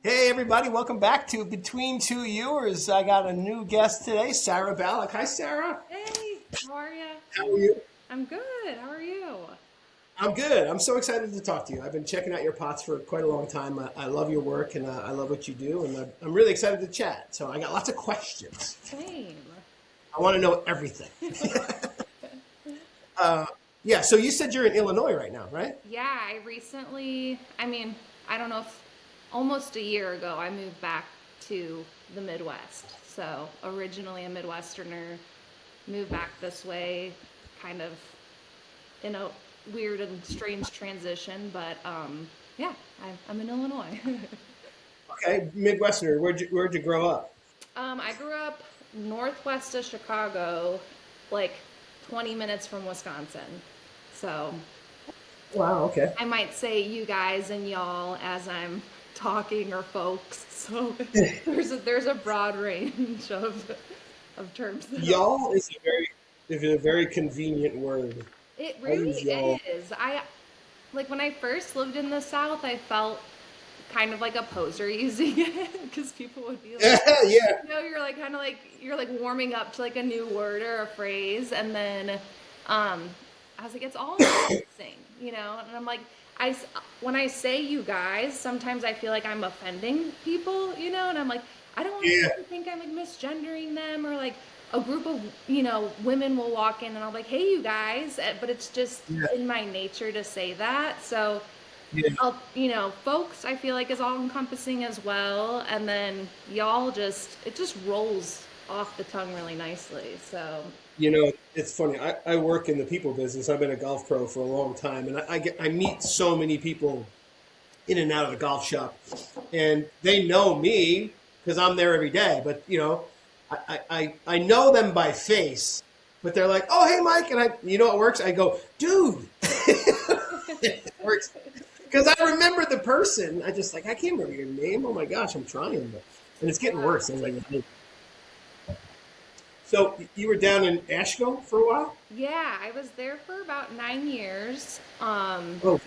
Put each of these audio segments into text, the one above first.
Hey everybody, welcome back to Between Two Viewers. I got a new guest today, Sarah Ballek. Hi Sarah. Hey, how are you? How are you? I'm good. How are you? I'm good. I'm so excited to talk to you. I've been checking out your pots for quite a long time. I love your work and I love what you do, and I'm really excited to chat. So I got lots of questions. Same. I want to know everything. Yeah, so you said you're in Illinois right now, right? Yeah, I don't know if almost a year ago I moved back to the Midwest. So originally a Midwesterner, moved back this way, kind of in a weird and strange transition, but yeah, I'm in Illinois. Okay, Midwesterner. Where'd you grow up? I grew up northwest of Chicago, like 20 minutes from Wisconsin. So Wow. Okay. I might say you guys and y'all as I'm talking or folks. So there's a broad range of terms that I'll Y'all is a very convenient word. It I use really y'all. is. I like when I first lived in the South, I felt kind of like a poser using it because people would be like, Yeah. you're like kind of like you're like warming up to like a new word or a phrase, and then I was like, it's all encompassing, and I'm like, when I say you guys, sometimes I feel like I'm offending people, and I'm like, I don't want Yeah. people to think I'm like misgendering them or like a group of women will walk in and I'll be like, hey you guys, but it's just Yeah. in my nature to say that. So Yeah. folks, I feel like is all encompassing as well. And then y'all it just rolls off the tongue really nicely. So, It's funny. I work in the people business. I've been a golf pro for a long time, and I meet so many people in and out of the golf shop, and they know me because I'm there every day. But I know them by face, but they're like, "Oh, hey, Mike," and you know what works? I go, "Dude," it works because I remember the person. I can't remember your name. Oh my gosh, I'm trying, and it's getting worse. I'm like, so you were down in Asheville for a while? yeah, I was there for about 9 years. Oh,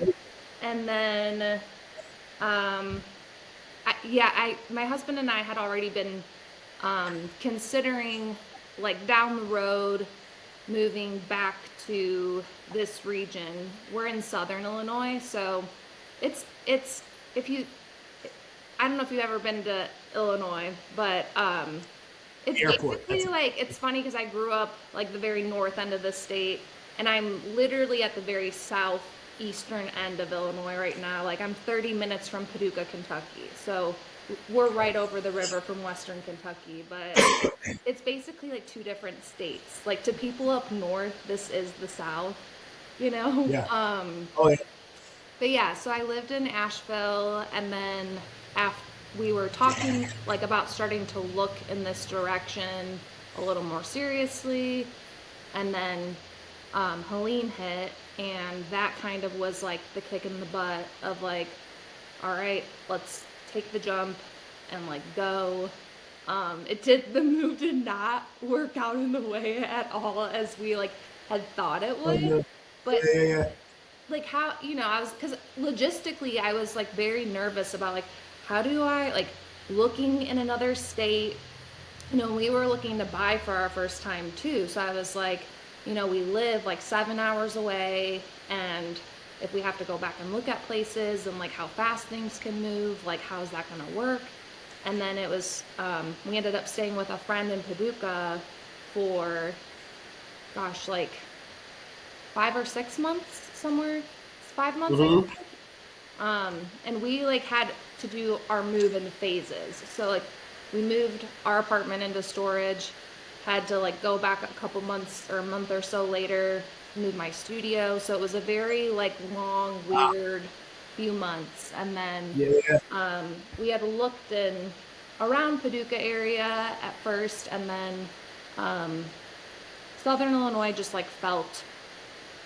And then, um, my husband and I had already been considering, like, down the road, moving back to this region. We're in southern Illinois, so it's if you I don't know if you've ever been to Illinois, but it's airport. basically like it's funny because I grew up like the very north end of the state, and I'm literally at the very southeastern end of Illinois right now. Like I'm 30 minutes from Paducah, Kentucky. So we're right over the river from western Kentucky, but it's basically like two different states. Like to people up north, this is the South, you know? Yeah. Oh, yeah. But yeah, so I lived in Asheville, and then after we were talking like about starting to look in this direction a little more seriously, and then Helene hit, and that kind of was like the kick in the butt of like, all right, let's take the jump and like go. The move did not work out in the way at all as we like had thought it Oh, would, no. but Yeah, yeah, yeah. like how I was because logistically I was like very nervous about like how do I like looking in another state. We were looking to buy for our first time too, so I was like, we live like 7 hours away, and if we have to go back and look at places and like how fast things can move, like how's that going to work. And then it was we ended up staying with a friend in Paducah for gosh, like 5 or 6 months, somewhere 5 months I Hmm. think. And we like had to do our move in phases. So like we moved our apartment into storage, had to like go back a couple months or a month or so later, move my studio. So it was a very like long, Wow. weird few months. And then Yeah, yeah. we had looked in around Paducah area at first, and then um, Southern Illinois just like felt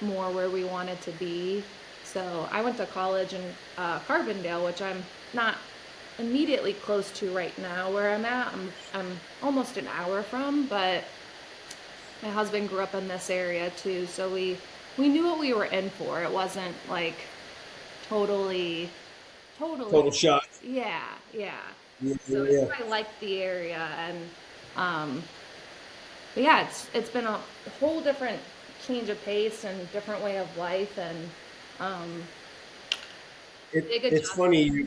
more where we wanted to be. So I went to college in Carbondale, which I'm not immediately close to right now. Where I'm at, I'm almost an hour from, but my husband grew up in this area too, so we knew what we were in for. It wasn't like totally totally. Total shock. Yeah, yeah. Yeah, So yeah, it's yeah. why I like the area, and um, but yeah, it's been a whole different change of pace and different way of life, and um, big It's adjustment. funny.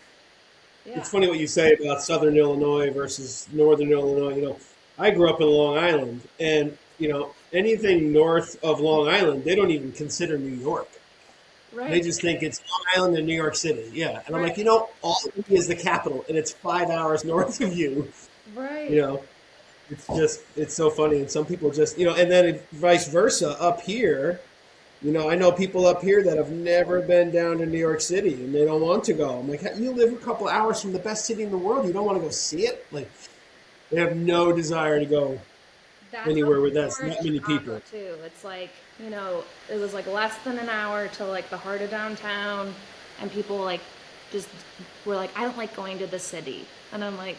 Yeah. It's funny what you say about Southern Illinois versus Northern Illinois. I grew up in Long Island, and anything north of Long Island, they don't even consider New York. They Right. just think it's Long Island and New York City. Yeah, and I'm like, Right. Albany is the capital, and it's 5 hours north of you. You Right. know, it's so funny, and some people just and then vice versa up here. I know people up here that have never been down to New York City and they don't want to go. I'm like, you live a couple hours from the best city in the world. You don't want to go see it? Like, they have no desire to go That's how anywhere where people that's are in not many Chicago people. too. It's like, it was like less than an hour to like the heart of downtown, and people like just were like, I don't like going to the city. And I'm like,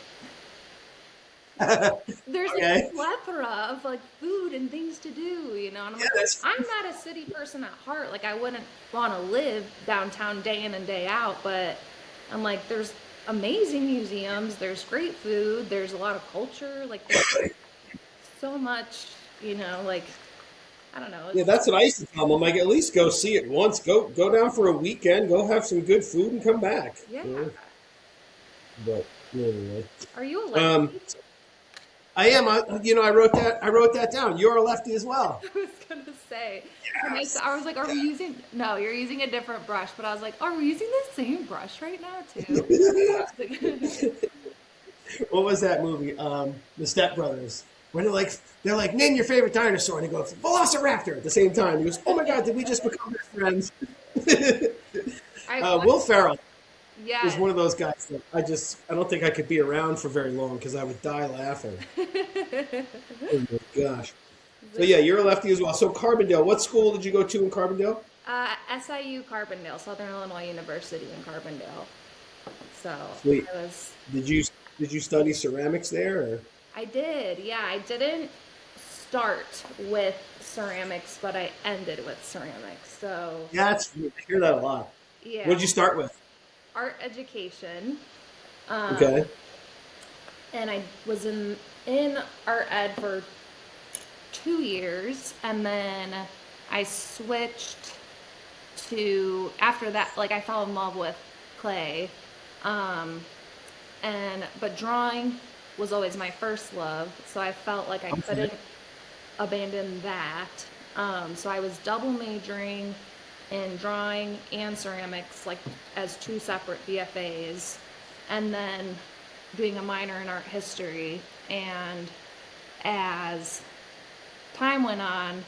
there's like a Okay. plethora of like food and things to do, and I'm Yeah, like, that's I'm not a city person at heart. Like I wouldn't want to live downtown day in and day out, but I'm like, there's amazing museums, there's great food, there's a lot of culture, like there's so much, like I don't know, yeah, it's that's what I used to tell them. I'm like, at least go see it once. Go down for a weekend. Go have some good food and come back. yeah. But anyway, Are you a um, lefty? I am. I wrote that. I wrote that down. You're a lefty as well. I was gonna say, I was like, are we using? No, you're using a different brush, but I was like, are we using the same brush right now too? What was that movie? The Step Brothers. When they're like, name your favorite dinosaur, and he goes, Velociraptor at the same time. He goes, oh my god, did we just become best friends? I Will Ferrell is yeah. one of those guys that I don't think I could be around for very long because I would die laughing. Oh my gosh. So yeah, you're a lefty as well. So Carbondale, what school did you go to in Carbondale? SIU Carbondale, Southern Illinois University in Carbondale. So Sweet. I was Did you did you study ceramics there? Or? I did, yeah. I didn't start with ceramics, but I ended with ceramics. So, Yeah, I hear that a lot. What yeah, did you start with? art education. Um, Okay. and I was in art ed for 2 years, and then I switched to after that. Like I fell in love with clay, um, and but drawing was always my first love, so I felt like I Okay. couldn't abandon that. So I was double majoring in drawing and ceramics, like as two separate BFAs, and then doing a minor in art history. And as time went on,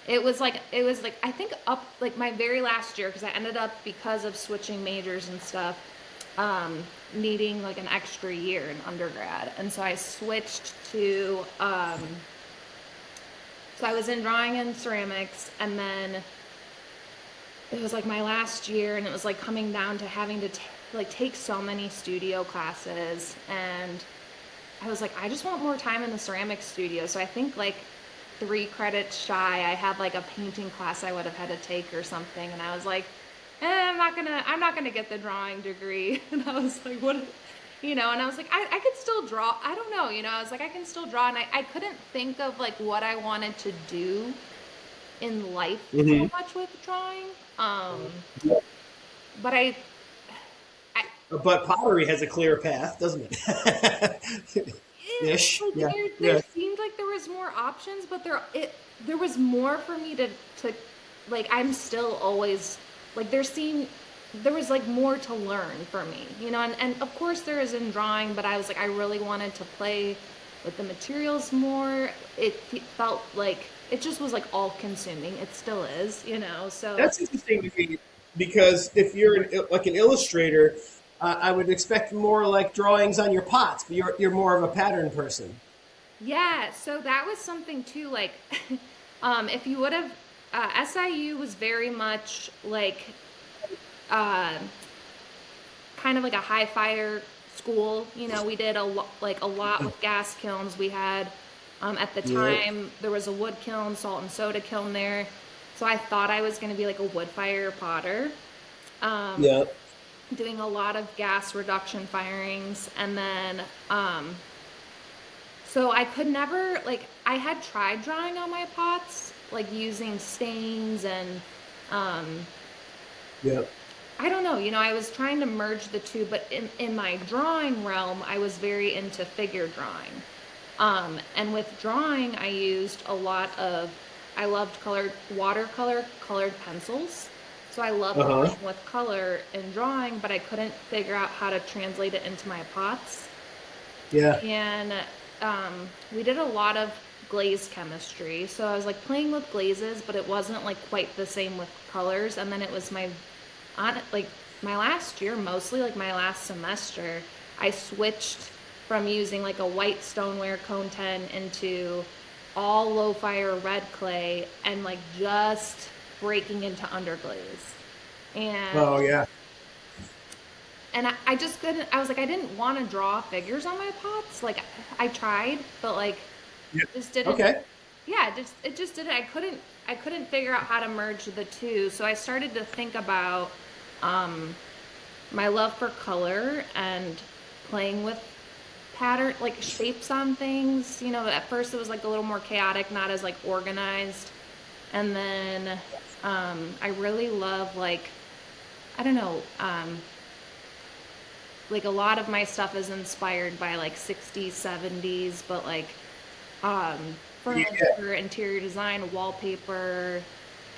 it was like I think up like my very last year because I ended up because of switching majors and stuff, um, needing like an extra year in undergrad, and so I switched to so I was in drawing and ceramics, and then it was like my last year, and it was like coming down to having to like take so many studio classes, and I was like, I just want more time in the ceramic studio. So I think like 3 credits shy, I had like a painting class I would have had to take or something, and I was like, I'm not gonna get the drawing degree. And I was like, what? And I was like, I could still draw. I don't know, I was like, I can still draw, and I couldn't think of like what I wanted to do in life so Hmm. much with drawing. But I But pottery has a clear path, doesn't it? Ish. like Yeah. there Yeah. seemed like there was more options, but there was more for me to like I'm still always like there was like more to learn for me, and of course there is in drawing, but I was like I really wanted to play with the materials more. Felt like it just was like all consuming. It still is, so That's interesting to me because if you're like an illustrator, I would expect more like drawings on your pots, but you're more of a pattern person. yeah, so that was something too, like, if you would have, SIU was very much like, uh, kind of like a high fire school. We did a lot with gas kilns. We had, at the Yeah. time, there was a wood kiln, salt and soda kiln there. So I thought I was going to be like a wood fire potter. Um, Yeah. doing a lot of gas reduction firings, and then so I could never, like, I had tried drawing on my pots, like using stains and um Yeah. I don't know, I was trying to merge the two, but in my drawing realm, I was very into figure drawing. And with drawing, I used a lot of, I loved watercolor colored pencils. So I loved Uh-huh. playing with color in drawing, but I couldn't figure out how to translate it into my pots. Yeah. And we did a lot of glaze chemistry. So I was like playing with glazes, but it wasn't like quite the same with colors. And then it was like my last year, mostly like my last semester, I switched from using like a white stoneware cone 10 into all low fire red clay and like just breaking into underglaze. And Oh yeah. I just couldn't, I was like, I didn't want to draw figures on my pots. Like I tried, but like Yeah. just didn't, Okay. yeah, it just didn't, I couldn't figure out how to merge the two. So I started to think about um, my love for color and playing with pattern, like shapes on things. At first it was like a little more chaotic, not as like organized. And then I really love like, I don't know, like a lot of my stuff is inspired by like 60s, 70s, but like um, Yeah. furniture, interior design, wallpaper,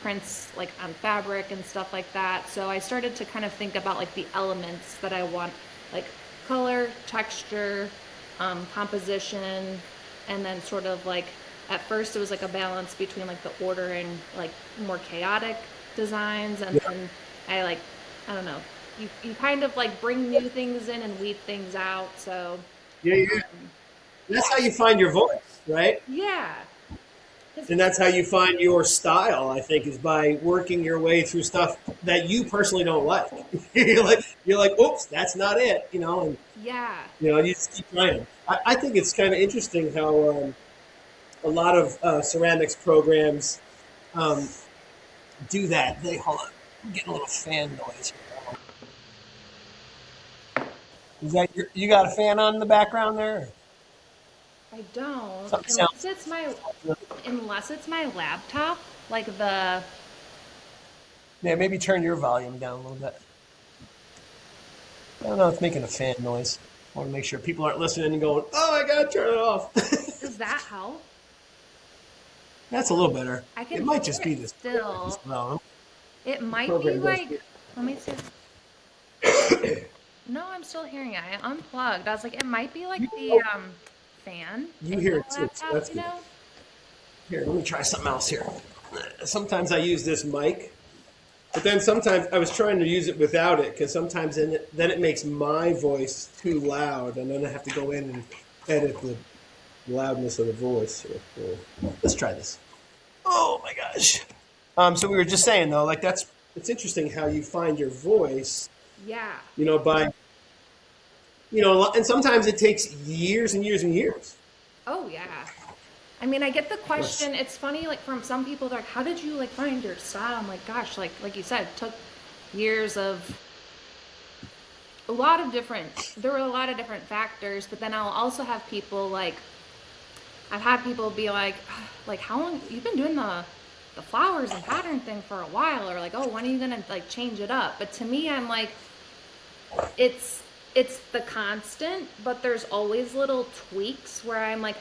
prints like on fabric and stuff like that. So I started to kind of think about like the elements that I want, like color, texture, composition, and then sort of like at first it was like a balance between like the order and like more chaotic designs, and Yeah. then I don't know, you kind of like bring new things in and weed things out. So Yeah. Yeah. That's how you find your voice, right? yeah. 'Cause- And that's how you find your style, I think, is by working your way through stuff that you personally don't like. You're like, oops, that's not it, and yeah. you just keep trying. I think it's kind of interesting how a lot of ceramics programs um, do that. Hold on, I'm getting a little fan noise here. Is that you got a fan on in the background there? I don't, Something sounds. unless it's my laptop, like the, Yeah, maybe turn your volume down a little bit. I don't know. It's making a fan noise. I want to make sure people aren't listening and going, "Oh, I gotta turn it off." does that help? That's a little better. I can It might hear just it be this program as still. well. It The might be program does. like, let me see. No, I'm still hearing it. I unplugged. I was like, it might be like the Oh, fan you in hear my it too, so laptop, that's you good. know? Here, let me try something else here. Sometimes I use this mic, but then sometimes I was trying to use it without it because sometimes then it makes my voice too loud, and then I have to go in and edit the loudness of the voice. Let's try this. Oh my gosh. So we were just saying though, like it's interesting how you find your voice, Yeah. by and sometimes it takes years and years and years. Oh, yeah. I mean, I get the Let's question. It's funny, like from some people, they're like, "How did you like find your style?" I'm like, "Gosh, like you said, it took years of a lot of different. There were a lot of different factors." But then I'll also have people like, I've had people be like, "Like how long you've been doing the flowers and pattern thing for a while?" Or like, "Oh, when are you gonna like change it up?" But to me, I'm like, it's it's the constant, but there's always little tweaks where I'm like,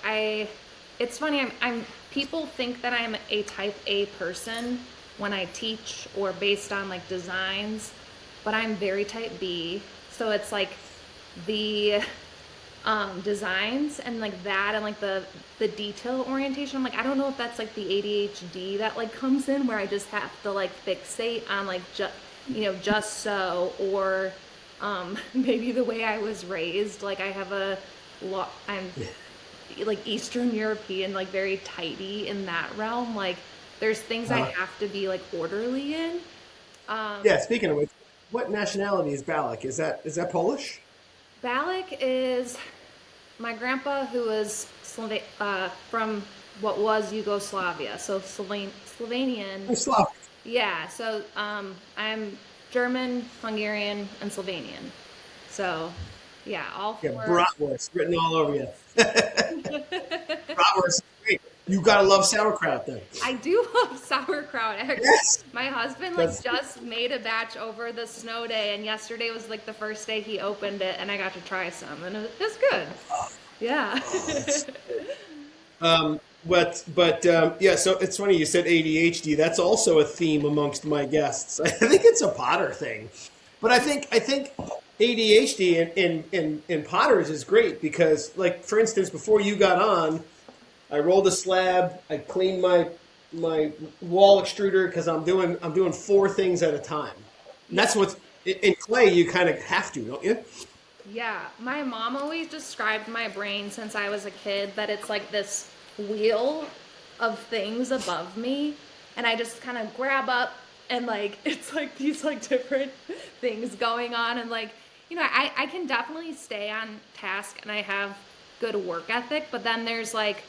it's funny, I'm people think that I'm a type A person when I teach or based on like designs, but I'm very type B. So it's like the designs and like that and like the detail orientation. I'm like, I don't know if that's like the ADHD that like comes in where I just have to like fixate on like just so, or maybe the way I was raised. Like I have I'm like Eastern European, like very tidy in that realm. Like there's things I uh, have to be like orderly in. yeah. Speaking of which, what nationality is Ballek? Is that Polish? Balik is my grandpa, who was from what was Yugoslavia, so Slovenian. I'm Slavic. Yeah, so I'm German, Hungarian, and Slovenian. So, yeah, all Yeah, four. bratwurst written all over you. Bratwurst is great. You gotta love sauerkraut then. I do love sauerkraut. Actually, Yes, my husband like that's just made a batch over the snow day, and yesterday was like the first day he opened it, and I got to try some, and it was good. Yeah. that's but yeah. So it's funny you said ADHD. That's also a theme amongst my guests. I think it's a Potter thing, but I think ADHD in Potters is great because, like, for instance, before you got on, I rolled a slab. I cleaned my wall extruder because I'm doing four things at a time. And Yeah. that's what's in clay. You kind of have to, don't you? Yeah, my mom always described my brain since I was a kid that it's like this wheel of things above me, and I just kind of grab up and like it's like these like different things going on, and like I can definitely stay on task and I have good work ethic, but then there's like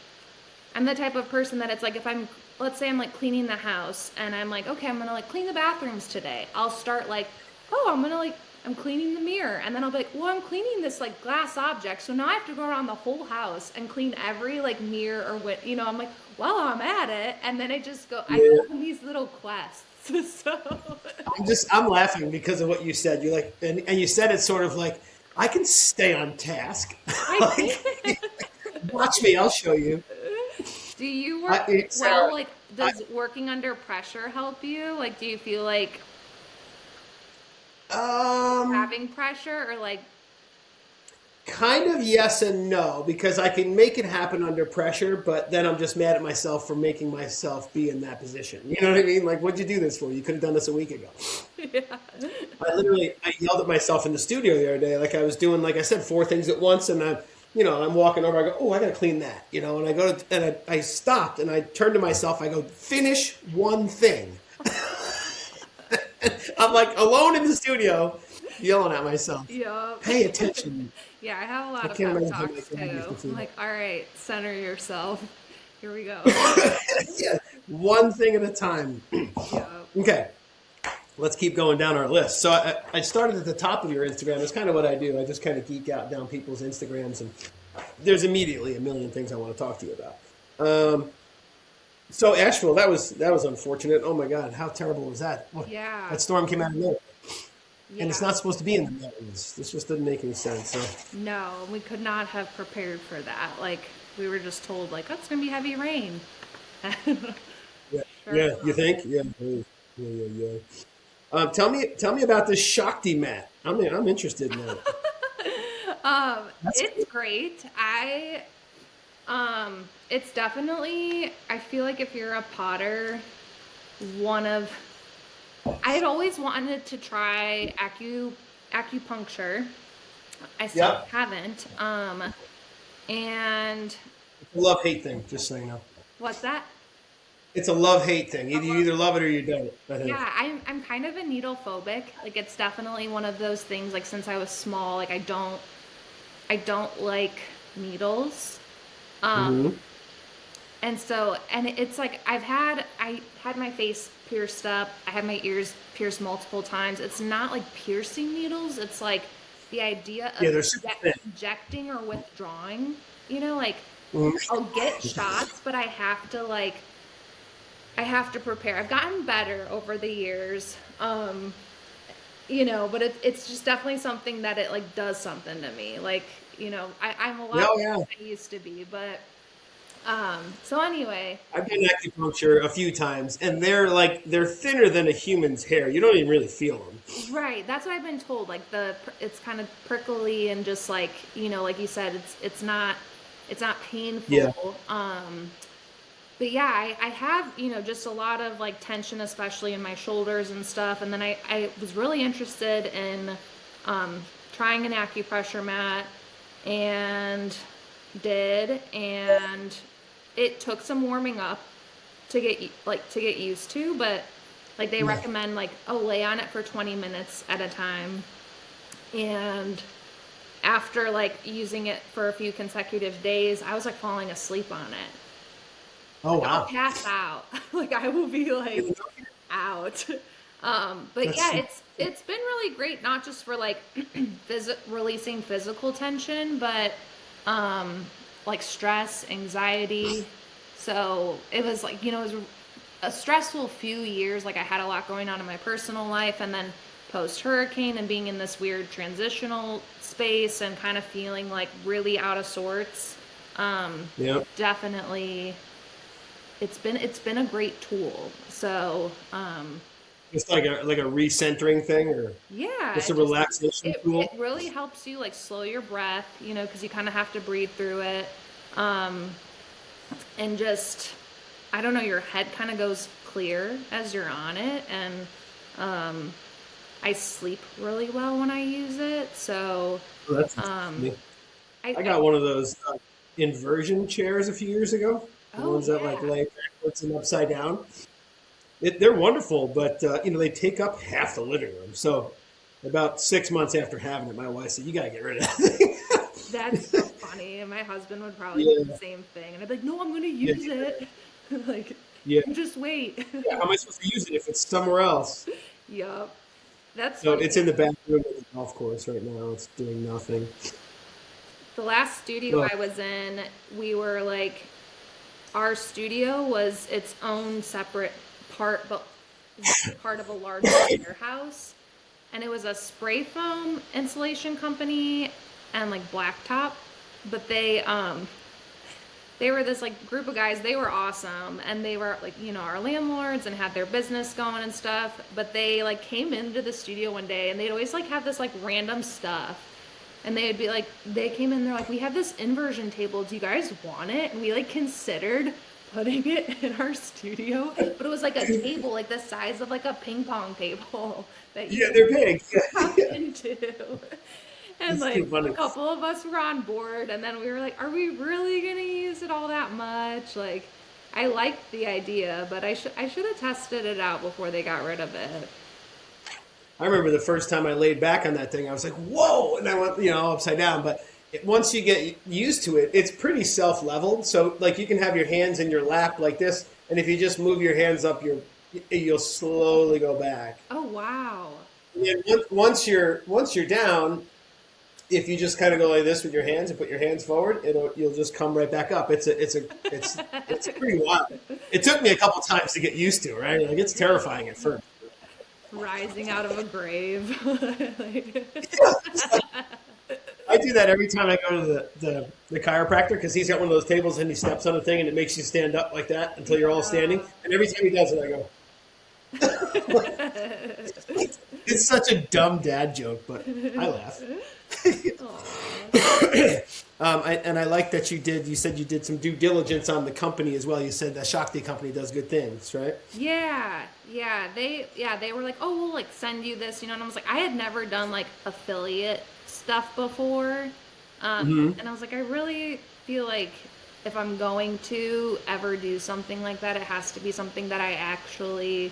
I'm the type of person that it's like if I'm let's say I'm like cleaning the house and I'm like, okay, I'm gonna like clean the bathrooms today. I'll start like, oh, I'm cleaning the mirror, and then I'll be like, well, I'm cleaning this like glass object, so now I have to go around the whole house and clean every like mirror or what I'm like, well, I'm at it, and then I Yeah. go on these little quests. So I'm laughing because of what you said. You like, and you said it sort of like I can stay on task. I Like, watch me, I'll show you. do you work well? Sarah, Like, I, does working under pressure help you? Like, do you feel like um, having pressure or like kind of yes and no because I can make it happen under pressure, but then I'm just mad at myself for making myself be in that position. You know what I mean? Like, what'd you do this for? You could have done this a week ago. yeah. I yelled at myself in the studio the other day, like I was doing, like I said, four things at once, and I'm walking over, I go, oh, I gotta clean that, and I go to, and I stopped, and I turned to myself, I go, finish one thing. I'm like alone in the studio, yelling at myself. Yep. Pay attention. Yeah, I have a lot I of can't pep imagine how my talks dad used too. to I'm feel. like, all right, center yourself. Here we go. Yeah, one thing at a time. Yep. Okay, let's keep going down our list. So I started at the top of your Instagram. That's kind of what I do. I just kind of geek out down people's Instagrams, and there's immediately a million things I want to talk to you about. So Asheville, that was unfortunate. Oh my God, how terrible was that? Yeah. That storm came out of nowhere, and it's Yeah. not supposed to be in the mountains. This just doesn't make any sense. So No, we could not have prepared for that. Like, we were just told, like, oh, it's going to be heavy rain. yeah, Sure yeah, you enough. think? Yeah, yeah, yeah, yeah. Tell me about this Shakti mat. I'm interested in that. That's It's great. It's definitely, I feel like if you're a potter, one of, I had always wanted to try acupuncture. I still Yep. haven't. And It's a love hate thing, just so you know. what's that? It's a love hate thing. I Either you love either love it or you don't. I think. Yeah, I'm kind of a needle phobic. Like it's definitely one of those things like since I was small, like I don't like needles. Um Hmm. and so and it's like I had my face pierced up. I had my ears pierced multiple times. It's not like piercing needles. It's like the idea Yeah, of they're super thin. injecting or withdrawing, like Mhm. I'll get shots, but I have to prepare. I've gotten better over the years. But it's just definitely something that it like does something to me. Like, I'm a Yeah, lot oh, better yeah. than I used to be, but so anyway, I've done acupuncture a few times, and they're thinner than a human's hair. You don't even really feel them. right, that's what I've been told. Like it's kind of prickly and just like, like you said, it's not Yeah. painful. But yeah, I have, just a lot of like tension, especially in my shoulders and stuff. And then I was really interested in trying an acupressure mat and and it took some warming up to get used to, but like they Yeah. recommend like, oh, lay on it for 20 minutes at a time. And after like using it for a few consecutive days, I was like falling asleep on it. Oh Like I'll wow. pass out. Like I will be like out. But That's yeah, it's It's been really great, not just for like releasing physical tension, but um, like stress, anxiety. So it was like, it was a stressful few years. Like I had a lot going on in my personal life, and then post hurricane and being in this weird transitional space and kind of feeling like really out of sorts. Yeah. Definitely, it's been a great tool. So It's like a recentering thing, or yeah, just a relaxation it tool. really helps you like slow your breath, because you kind of have to breathe through it. Um, and just, I don't know, your head kind of goes clear as you're on it. And um, I sleep really well when I use it. So Oh, that's um, interesting. I I got one of those inversion chairs a few years ago. The oh ones that like yeah. lay backwards and upside down. They're wonderful, but they take up half the living room. So about 6 months after having it, my wife said, "You got to get rid of that thing." That's so funny. And my husband would probably do the Yeah, same thing. And I'd be like, no, I'm going to yeah, use it. Like, yeah, you just wait. yeah. How am I supposed to use it if it's somewhere else? Yup. That's So funny. it's in the back room of the golf course right now. It's doing nothing. The last studio Oh, I was in, we were like, our studio was its own separate part, but part of a larger warehouse. And it was a spray foam insulation company and like blacktop. But they were this like group of guys. They were awesome, and they were like, our landlords and had their business going and stuff. But they like came into the studio one day, and they'd always like have this like random stuff. And they'd be like, they came in, they're like, we have this inversion table. Do you guys want it? And we like considered putting it in our studio, but it was like a table, like the size of like a ping pong table that yeah, you they're big. pop Yeah, into. And it's too like a funny. couple of us were on board, and then we were like, are we really gonna use it all that much? Like, I liked the idea, but I should have tested it out before they got rid of it. I remember the first time I laid back on that thing, I was like, "Whoa!" And I went, upside down. But once you get used to it, it's pretty self-leveled. So, like, you can have your hands in your lap like this, and if you just move your hands up, you'll slowly go back. Oh wow. And then once you're down, if you just kind of go like this with your hands and put your hands forward, you'll just come right back up. It's pretty wild. It took me a couple times to get used to, right? Like it's terrifying at first. Rising out of a grave. Like, I do that every time I go to the chiropractor because he's got one of those tables and he steps on the thing and it makes you stand up like that until you're all standing. And every time he does it, I go. It's such a dumb dad joke, but I laugh. aw. And I like that you said you did some due diligence on the company as well. You said that Shakti company does good things, right? They were like, oh, we'll like send you this, and I was like, I had never done like affiliate stuff before, and I was like, I really feel like if I'm going to ever do something like that, it has to be something that I actually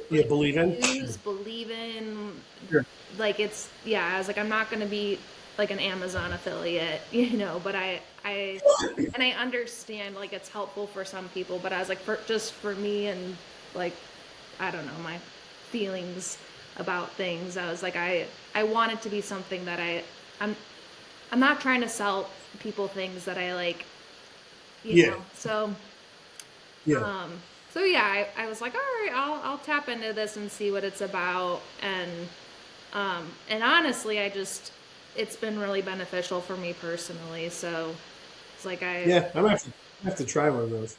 You like believe in? believe in. Sure. Like I was like, I'm not gonna be like an Amazon affiliate, but I and I understand like it's helpful for some people, but I was like, for me and like I don't know, my feelings about things, I was like, I want it to be something that I'm I'm not trying to sell people things that I like, Yeah. so Yeah. um so yeah, I was like, all right, I'll tap into this and see what it's about. And honestly, it's been really beneficial for me personally. So it's like Yeah. I have to try one of those.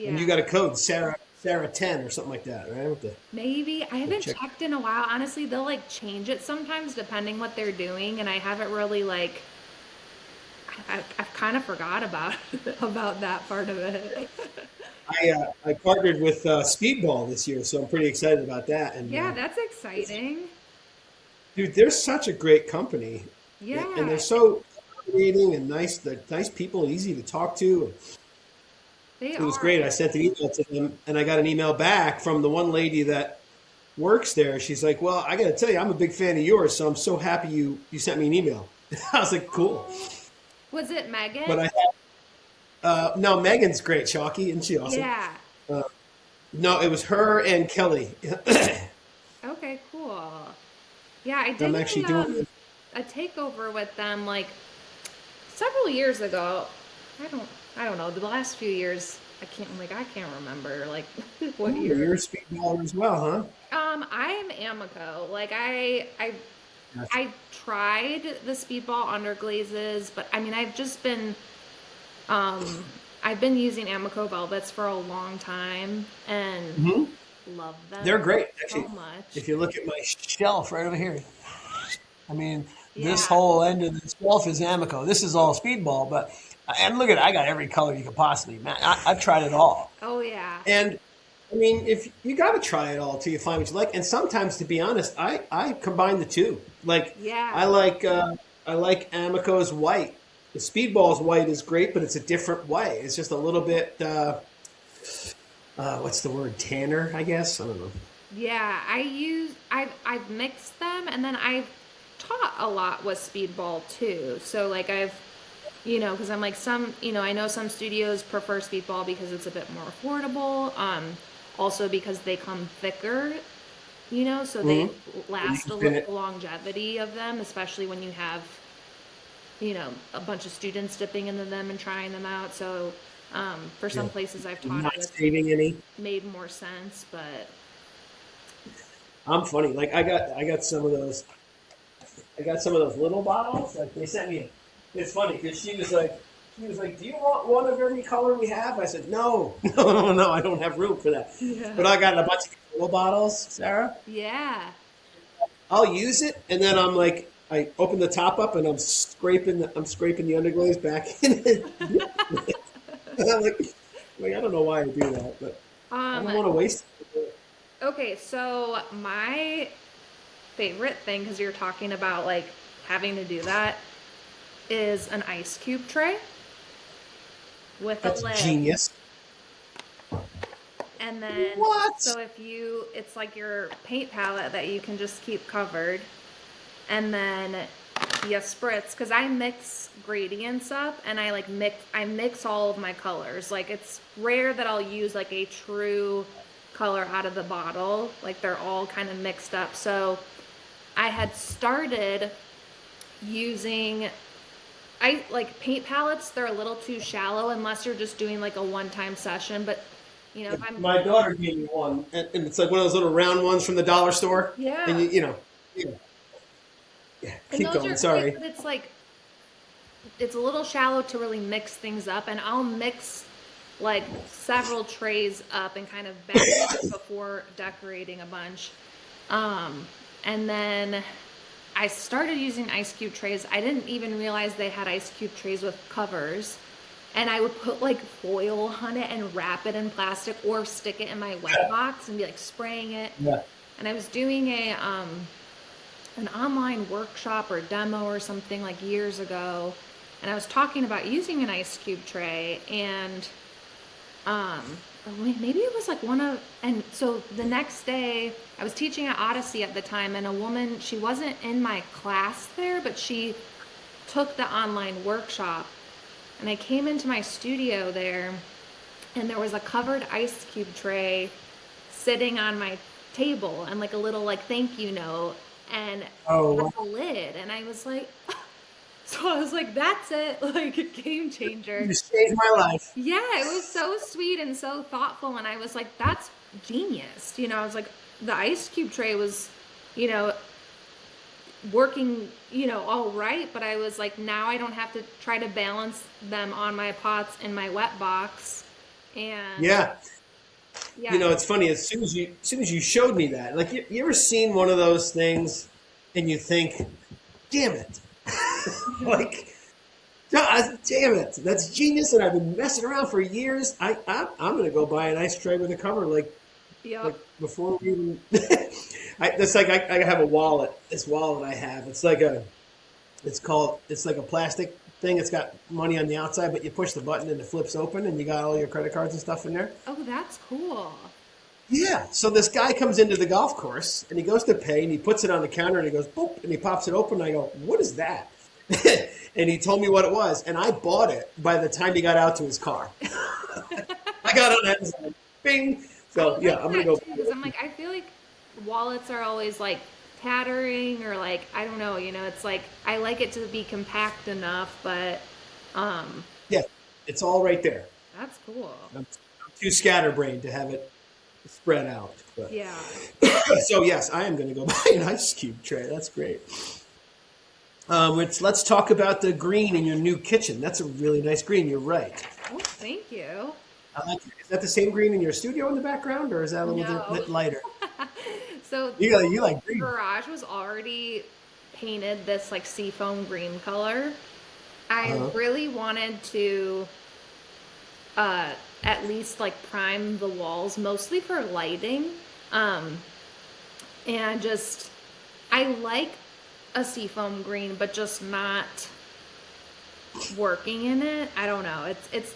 And yeah, you got a code, Sarah 10 or something like that, right? maybe I We'll haven't check. checked in a while. Honestly, they'll like change it sometimes depending what they're doing, and I haven't really like I've kind of forgot about about that part of it. I partnered with Speedball this year, so I'm pretty excited about that. And Yeah, that's exciting. dude, they're such a great company, and they're Yeah, so accommodating and nice. They're nice people, easy to talk to. they It was are. great. I sent an email to them, and I got an email back from the one lady that works there. She's like, "Well, I got to tell you, I'm a big fan of yours, so I'm so happy you sent me an email." I was like, "Cool," Was it but Megan? no, Megan's great, Chalky, isn't she awesome? Yeah. No, it was her and Kelly. Okay, cool. Yeah, I I'm did actually doing. a takeover with them like several years ago. I don't I don't know. The last few years I can't remember like what Oh, year. you're a speedballer as well, huh? I am Amico. Like Gotcha. I tried the speedball underglazes, but I mean um I've been using Amico velvets for a long time and Hmm. love They're them great, so actually. much. If you look at my shelf right over here, I mean, this Yeah. whole end of the shelf is Amico. This is all speedball, but and look at it, I got every color you could possibly. Man, I've tried it all, Oh yeah. and I mean, if you got to try it all till you find what you like. And sometimes, to be honest, I combine the two. Like I Yeah. like uh, I like Amico's white. The Speedball's white is great, but it's a different white. It's just a little bit. What's the word? Tanner, I guess. I don't know. Yeah, I've mixed them and then I've taught a lot with speedball too. So like I've because I'm like I know some studios prefer speedball because it's a bit more affordable. Also because they come thicker, so they Hmm. You last can a fit the it. longevity of them, especially when you have, a bunch of students dipping into them and trying them out. So for Yeah. some places I've taught Not it, it's saving any. made more sense, but I'm funny. Like I got some of those. I got some of those little bottles. Like they sent me. It's funny because she was like, "Do you want one of every color we have?" I said, "No, no, I don't have room for that." yeah. But I got a bunch of little bottles, Sarah. Yeah. I'll use it, and then I'm like, I open the top up, and I'm scraping the underglaze back in it. And I'm like, I don't know why I do that, but I Um, don't want to waste it. okay, so my favorite thing, because you're talking about like having to do that, is an ice cube tray with a That's lid. genius. And then, What? so it's like your paint palette that you can just keep covered. And then you spritz, because I mix gradients up and I mix all of my colors. Like it's rare that I'll use like a true color out of the bottle. Like they're all kind of mixed up. So I had started using I like paint palettes, they're a little too shallow unless you're just doing like a one-time session, but if I'm My daughter gave me one, and it's like one of those little round ones from the dollar store. And yeah. yeah, yeah. And Keep those going. are great, Sorry. but it's like it's a little shallow to really mix things up and I'll mix like several trays up and kind of balance it before decorating a bunch. Um and then I started using ice cube trays. I didn't even realize they had ice cube trays with covers. And I would put like foil on it and wrap it in plastic or stick it in my wet box and be like spraying it. Yeah. And I was doing an online workshop or demo or something like years ago, and I was talking about using an ice cube tray, and um, maybe it was like and so the next day I was teaching at Odyssey at the time, and a woman, she wasn't in my class there, but she took the online workshop, and I came into my studio there, and there was a covered ice cube tray sitting on my table and like a little like thank you note and Oh, has wow. a lid, and I was like so I was like that's it, like a game changer. You saved my life. Yeah, it was so sweet and so thoughtful, and I was like that's genius. I was like the ice cube tray was you know working all right, but I was like now I don't have to try to balance them on my pots in my wet box. And Yeah. yeah. It's funny. As soon as you showed me that, like, you ever seen one of those things, and you think, "Damn it!" Like, damn it, that's genius, and I've been messing around for years. I'm gonna go buy an ice tray with a cover, like Yep. before we even. That's like I have a wallet. This wallet I have, it's like a plastic thing. It's got money on the outside, but you push the button and it flips open, and you got all your credit cards and stuff in there. Oh, that's cool. Yeah. So this guy comes into the golf course, and he goes to pay, and he puts it on the counter, and he goes boop, and he pops it open. And I go, "What is that?" And he told me what it was, and I bought it by the time he got out to his car. I got on Amazon, bing. I So yeah, like I'm gonna that go. too because I'm like I feel like wallets are always like tattering or like I don't know, it's like I like it to be compact enough, but um Yeah, it's all right there. that's cool. I'm too scatterbrained to have it spread out. But Yeah. so yes, I am going to go buy an ice cube tray. That's great. Let's talk about the green in your new kitchen. That's a really nice green. You're right. Oh, thank you. I like it. Is that the same green in your studio in the background, or is that a little No. bit lighter? So You like the green? garage was already painted this like seafoam green color. I Uh-huh. really wanted to uh at least like prime the walls mostly for lighting. Um and just I like a seafoam green but just not working in it. I don't know.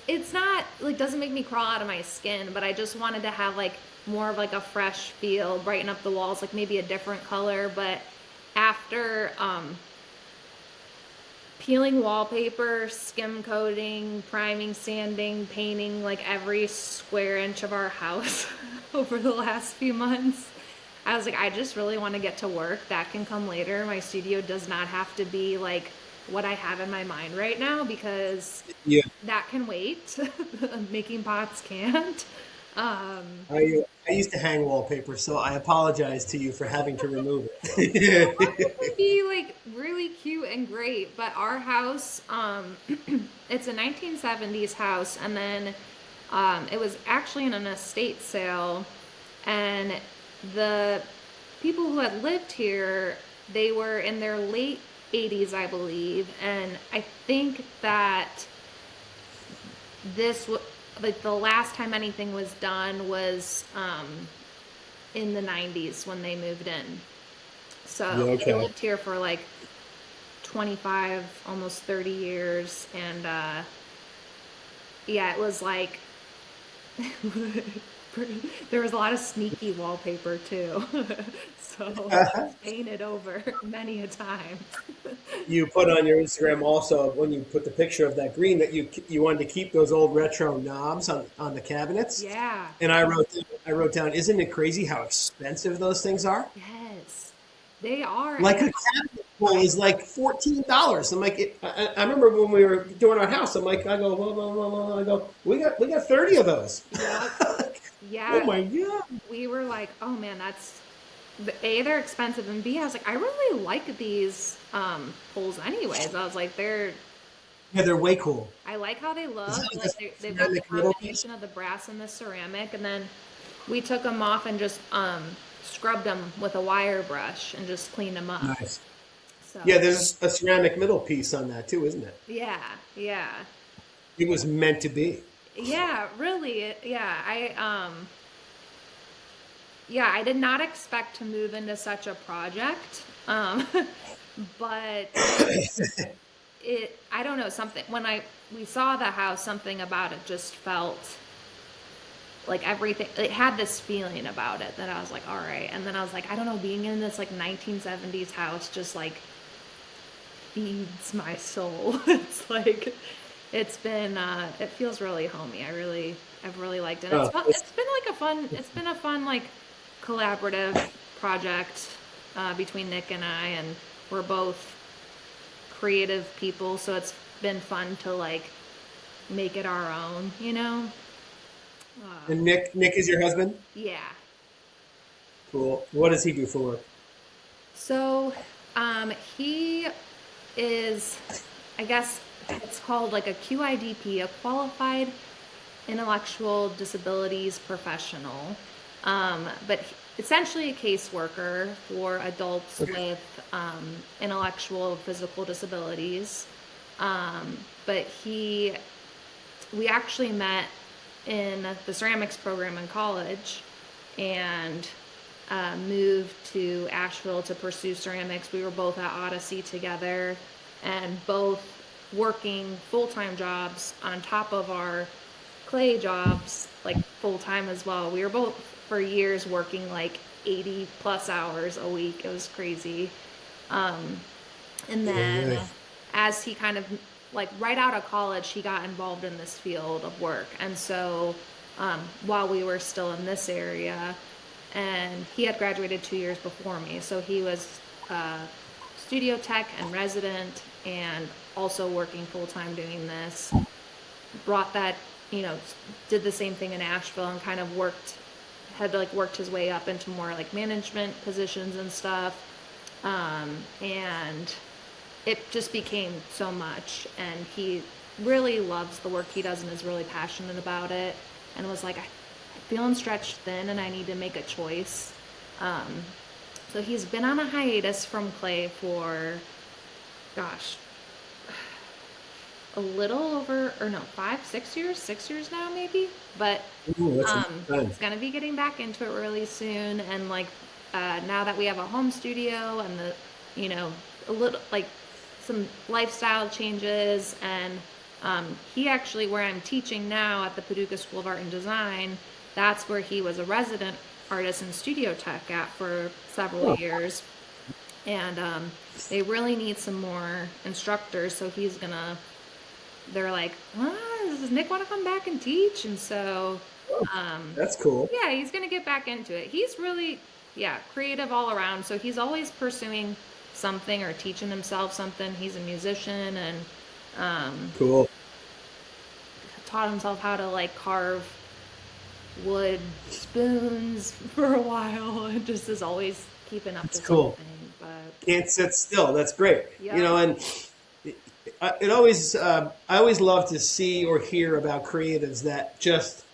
It's not like doesn't make me crawl out of my skin, but I just wanted to have like more of like a fresh feel, brighten up the walls, like maybe a different color. But after peeling wallpaper, skim coating, priming, sanding, painting like every square inch of our house over the last few months, I was like, I just really want to get to work. That can come later. My studio does not have to be like what I have in my mind right now because Yeah. that can wait. Making pots can't. Um, I used to hang wallpaper, so I apologize to you for having to remove well, mine it. would be like really cute and great, but our house, it's a 1970s house, and then it was actually in an estate sale, and the people who had lived here, they were in their late 80s, I believe, and I think that this like the last time anything was done was in the 90s when they moved in. Yeah, So they okay. lived here for like 25, almost 30 years. And yeah, it was like, there was a lot of sneaky wallpaper too. So it was painted over many a time. You put on your Instagram also when you put the picture of that green that you wanted to keep those old retro knobs on the cabinets, Yeah, and I wrote down, isn't it crazy how expensive those things are? yes, they are. Like And a cabinet full is like $14. I'm like, I remember when we were doing our house. I'm like, I go, well, I go, we got 30 of those. yep, Oh yeah, my god! we were like, oh man, that's A, they're expensive, and B, I was like, I really like these poles anyways. I was like, Yeah, they're way cool. I like how they Is that look. like Like a they've got the ceramic middle piece? combination of the brass and the ceramic, and then we took them off and just scrubbed them with a wire brush and just cleaned them up. Nice. So Yeah, there's a ceramic middle piece on that too, isn't it? yeah, yeah, It was meant to be. yeah, really, yeah. Yeah, I did not expect to move into such a project. But I don't know, something when we saw the house, something about it just felt like everything, it had this feeling about it that I was like, all right. And then I was like, I don't know, being in this like 1970s house just like feeds my soul. It's like it feels really homey. I've really liked it. Oh, It's been a fun like collaborative project between Nick and I, and we're both creative people, so it's been fun to like make it our own, you know? and Nick is your husband? Yeah. Cool. What does he do for work? So, he is, I guess it's called like a QIDP, a qualified intellectual disabilities professional. But essentially a caseworker for adults Okay. with intellectual physical disabilities. But we actually met in the ceramics program in college and moved to Asheville to pursue ceramics. We were both at Odyssey together and both working full-time jobs on top of our clay jobs, like full-time as well. We were both for years working like 80 plus hours a week. It was crazy. And Yeah, then nice. as he kind of like right out of college, he got involved in this field of work. And so while we were still in this area, and he had graduated 2 years before me. So he was studio tech and resident, and also working full time doing this. Brought that, you know, did the same thing in Asheville and kind of had like worked his way up into more like management positions and stuff. And it just became so much, and he really loves the work he does and is really passionate about it, and was like, I'm feeling stretched thin and I need to make a choice. So he's been on a hiatus from clay for, gosh, a little over, or no, 5, 6 years, 6 years now maybe. But Ooh, that's a long time. he's gonna be getting back into it really soon. And like now that we have a home studio and the, you know, a little like some lifestyle changes, and he actually, where I'm teaching now at the Paducah School of Art and Design, that's where he was a resident artist and studio tech at for several years. And they really need some more instructors, so they're like, does Nick want to come back and teach? And so That's cool. yeah, he's gonna get back into it. He's really, yeah, creative all around, so he's always pursuing something or teaching himself something. He's a musician, and Cool. taught himself how to like carve wood spoons for a while, and just is always keeping up That's to cool. something. But Can't sit still. That's great. yeah, You know, and it always, I always love to see or hear about creatives that just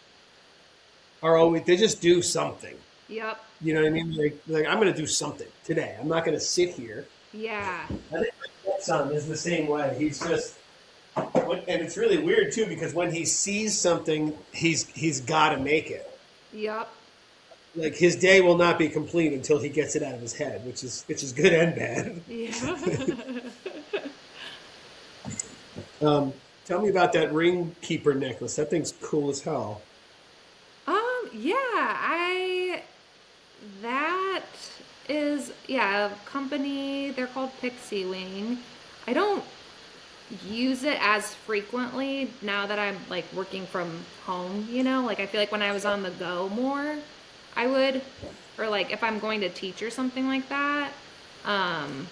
are always, they just do something. yep, You know what I mean? Like I'm going to do something today. I'm not going to sit here. yeah, I think my son is the same way. He's just, and it's really weird too, because when he sees something, he's got to make it. yep, Like his day will not be complete until he gets it out of his head, which is good and bad. yeah. Tell me about that ring keeper necklace. That thing's cool as hell. Yeah, that is, yeah, a company, they're called Pixie Wing. I don't use it as frequently now that I'm like working from home, you know? Like I feel like when I was on the go more, I would, or like if I'm going to teach or something like that. Um,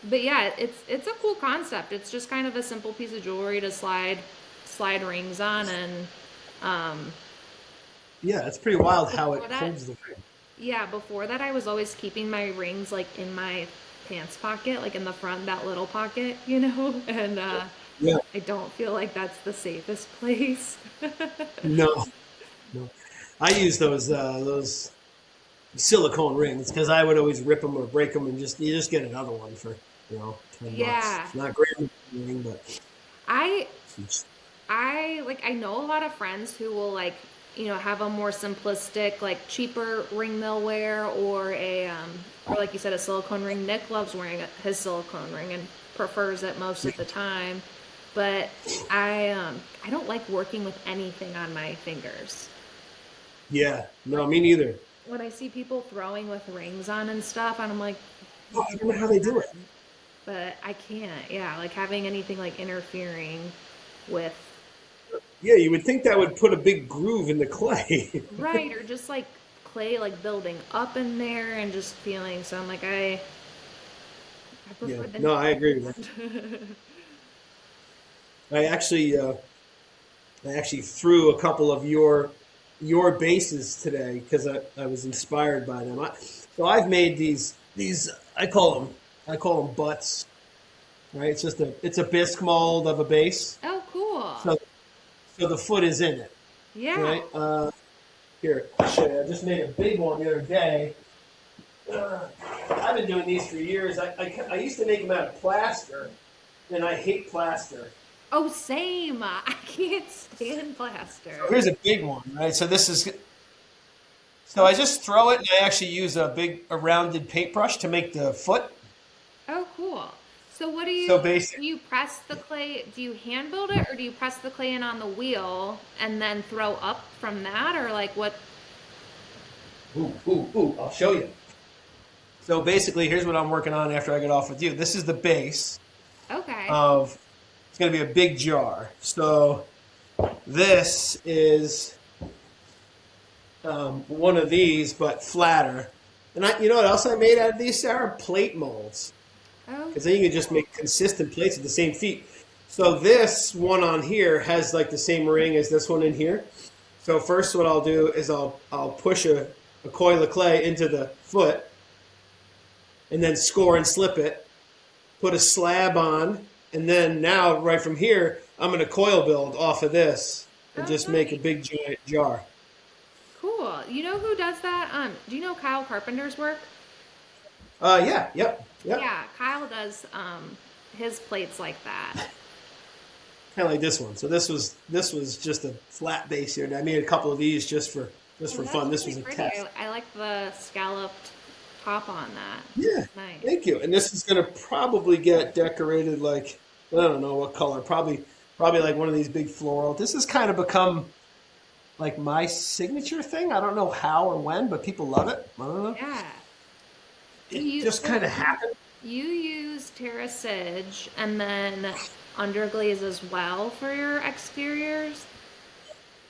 but yeah, it's a cool concept. It's just kind of a simple piece of jewelry to slide rings on, and Yeah, it's pretty wild how it before that, holds the ring. yeah, before that I was always keeping my rings like in my pants pocket, like in the front, that little pocket, you know? And Yeah, I don't feel like that's the safest place. no, no. I use those silicone rings because I would always rip them or break them, and you just get another one for $10. Yeah. It's not great ring, but I it's, I know a lot of friends who will like, you know, have a more simplistic, like cheaper ring they'll wear, or or like you said, a silicone ring. Nick loves wearing his silicone ring and prefers it most of the time. But I don't like working with anything on my fingers. yeah, no, me neither. When I see people throwing with rings on and stuff, and I'm like, Oh, I don't know how they do it. but I can't. Yeah, like having anything like interfering with, Yeah, you would think that would put a big groove in the clay. right, or just like clay like building up in there and just feeling. So I'm like, I Yeah, prefer the no, I agree with that. natural. I actually, I actually threw a couple of your bases today because I was inspired by them. So I've made these I call them butts. Right? It's a bisque mold of a base. Oh, cool. So so the foot is in it. Yeah. Right? Here, I'll show you. I just made a big one the other day. I've been doing these for years. I used to make them out of plaster, and I hate plaster. Oh, same. I can't stand plaster. So here's a big one, right? So I just throw it, and I actually use a rounded paintbrush to make the foot. Oh, cool. So what So basic. do you press the clay, do you hand build it, or do you press the clay in on the wheel and then throw up from that, or like what? Ooh, I'll show you. So basically, here's what I'm working on after I get off with you. This is the base Okay. of, it's going to be a big jar. So this is one of these, but flatter. And you know what else I made out of these, Sarah? Plate molds. Oh, Because then you can just make consistent plates of the same feet. So this one on here has like the same ring as this one in here. So first what I'll do is I'll push a coil of clay into the foot and then score and slip it, put a slab on, and then now right from here, I'm going to coil build off of this and just make a big giant jar. cool. You know who does that? Do you know Kyle Carpenter's work? Yep. Yeah, Kyle does his plates like that. Kind of like this one. So this was just a flat base here. And I made a couple of these just for fun. This was a test. I like the scalloped top on that. Yeah, Nice. thank you. And this is going to probably get decorated like, I don't know what color. Probably like one of these big floral. This has kind of become like my signature thing. I don't know how or when, but people love it. I don't know. Yeah. It just kind of happened. You use terracage and then underglaze as well for your exteriors?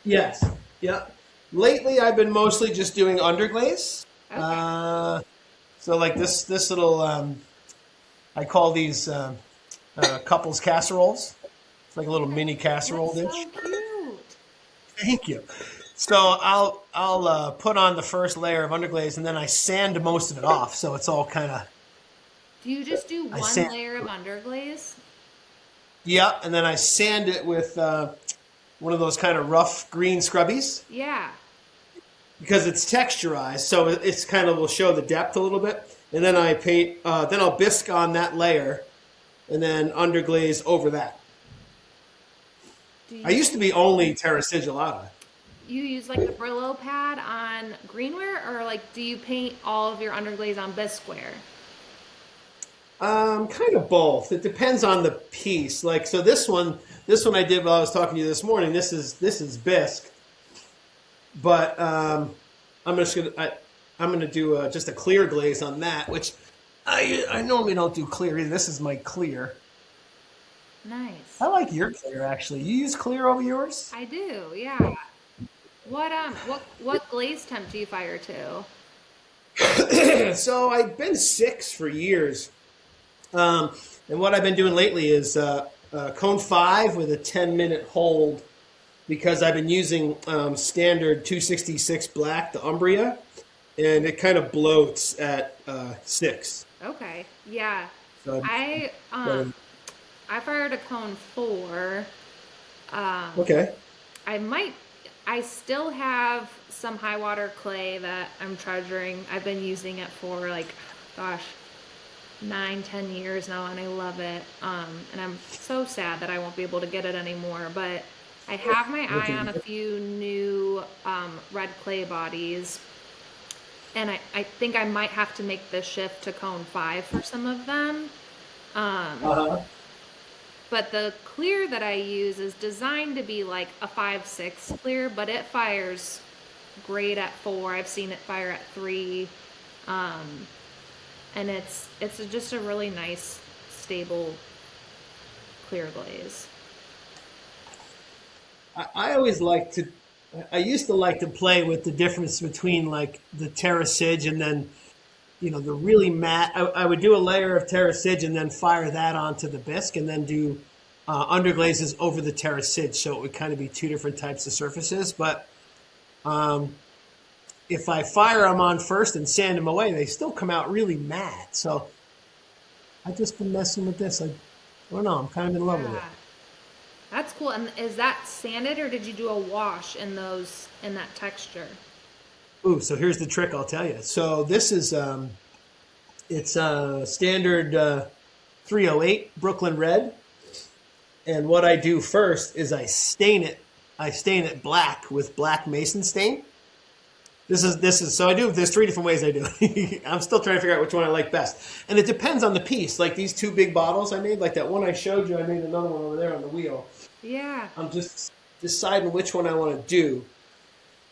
Yes. Yeah. Lately, I've been mostly just doing underglaze. Okay. So like this little, I call these couples casseroles. It's like a little mini casserole That's dish. so cute. Thank you. So I'll put on the first layer of underglaze and then I sand most of it off. So it's all kind of, Do you just do one sand- layer of underglaze? yeah. And then I sand it with one of those kind of rough green scrubbies Yeah. because it's texturized. So it's kind of will show the depth a little bit. And then I paint, then I'll bisque on that layer and then underglaze over that. I used to be only terra sigillata. You use like the Brillo pad on greenware, or like do you paint all of your underglaze on bisqueware? Kind of both. It depends on the piece. Like so, this one I did while I was talking to you this morning. This is bisque, but I'm gonna do just a clear glaze on that, which I normally don't do clear either. This is my clear. Nice. I like your clear actually. You use clear over yours? I do, yeah. What glaze temp do you fire to? So I've been 6 for years. And what I've been doing lately is cone 5 with a 10-minute hold because I've been using standard 266 black, the Umbria, and it kind of bloats at 6. Okay, yeah. So I fired a cone 4. okay. I still have some high water clay that I'm treasuring. I've been using it for like, gosh, 9-10 years now, and I love it. And I'm so sad that I won't be able to get it anymore. But I have my eye on a few new red clay bodies, and I think I might have to make the shift to cone 5 for some of them. But the clear that I use is designed to be like a 5-6 clear, but it fires great at 4. I've seen it fire at 3. And it's just a really nice, stable, clear glaze. I used to like to play with the difference between like the terracage and then, you know, the really matte. I would do a layer of terracage and then fire that onto the bisque and then do underglazes over the terracage. So it would kind of be 2 different types of surfaces. But if I fire them on first and sand them away, they still come out really matte. So I've just been messing with this. I don't know. I'm kind of in love with it. That's cool. And is that sanded, or did you do a wash in that texture? Ooh, so here's the trick I'll tell you. So this is it's standard 308 Brooklyn Red, and what I do first is I stain it black with black mason stain. This is so I do. There's 3 different ways I do it. I'm still trying to figure out which one I like best, and it depends on the piece. Like these 2 big bottles I made, like that one I showed you. I made another one over there on the wheel. Yeah. I'm just deciding which one I want to do.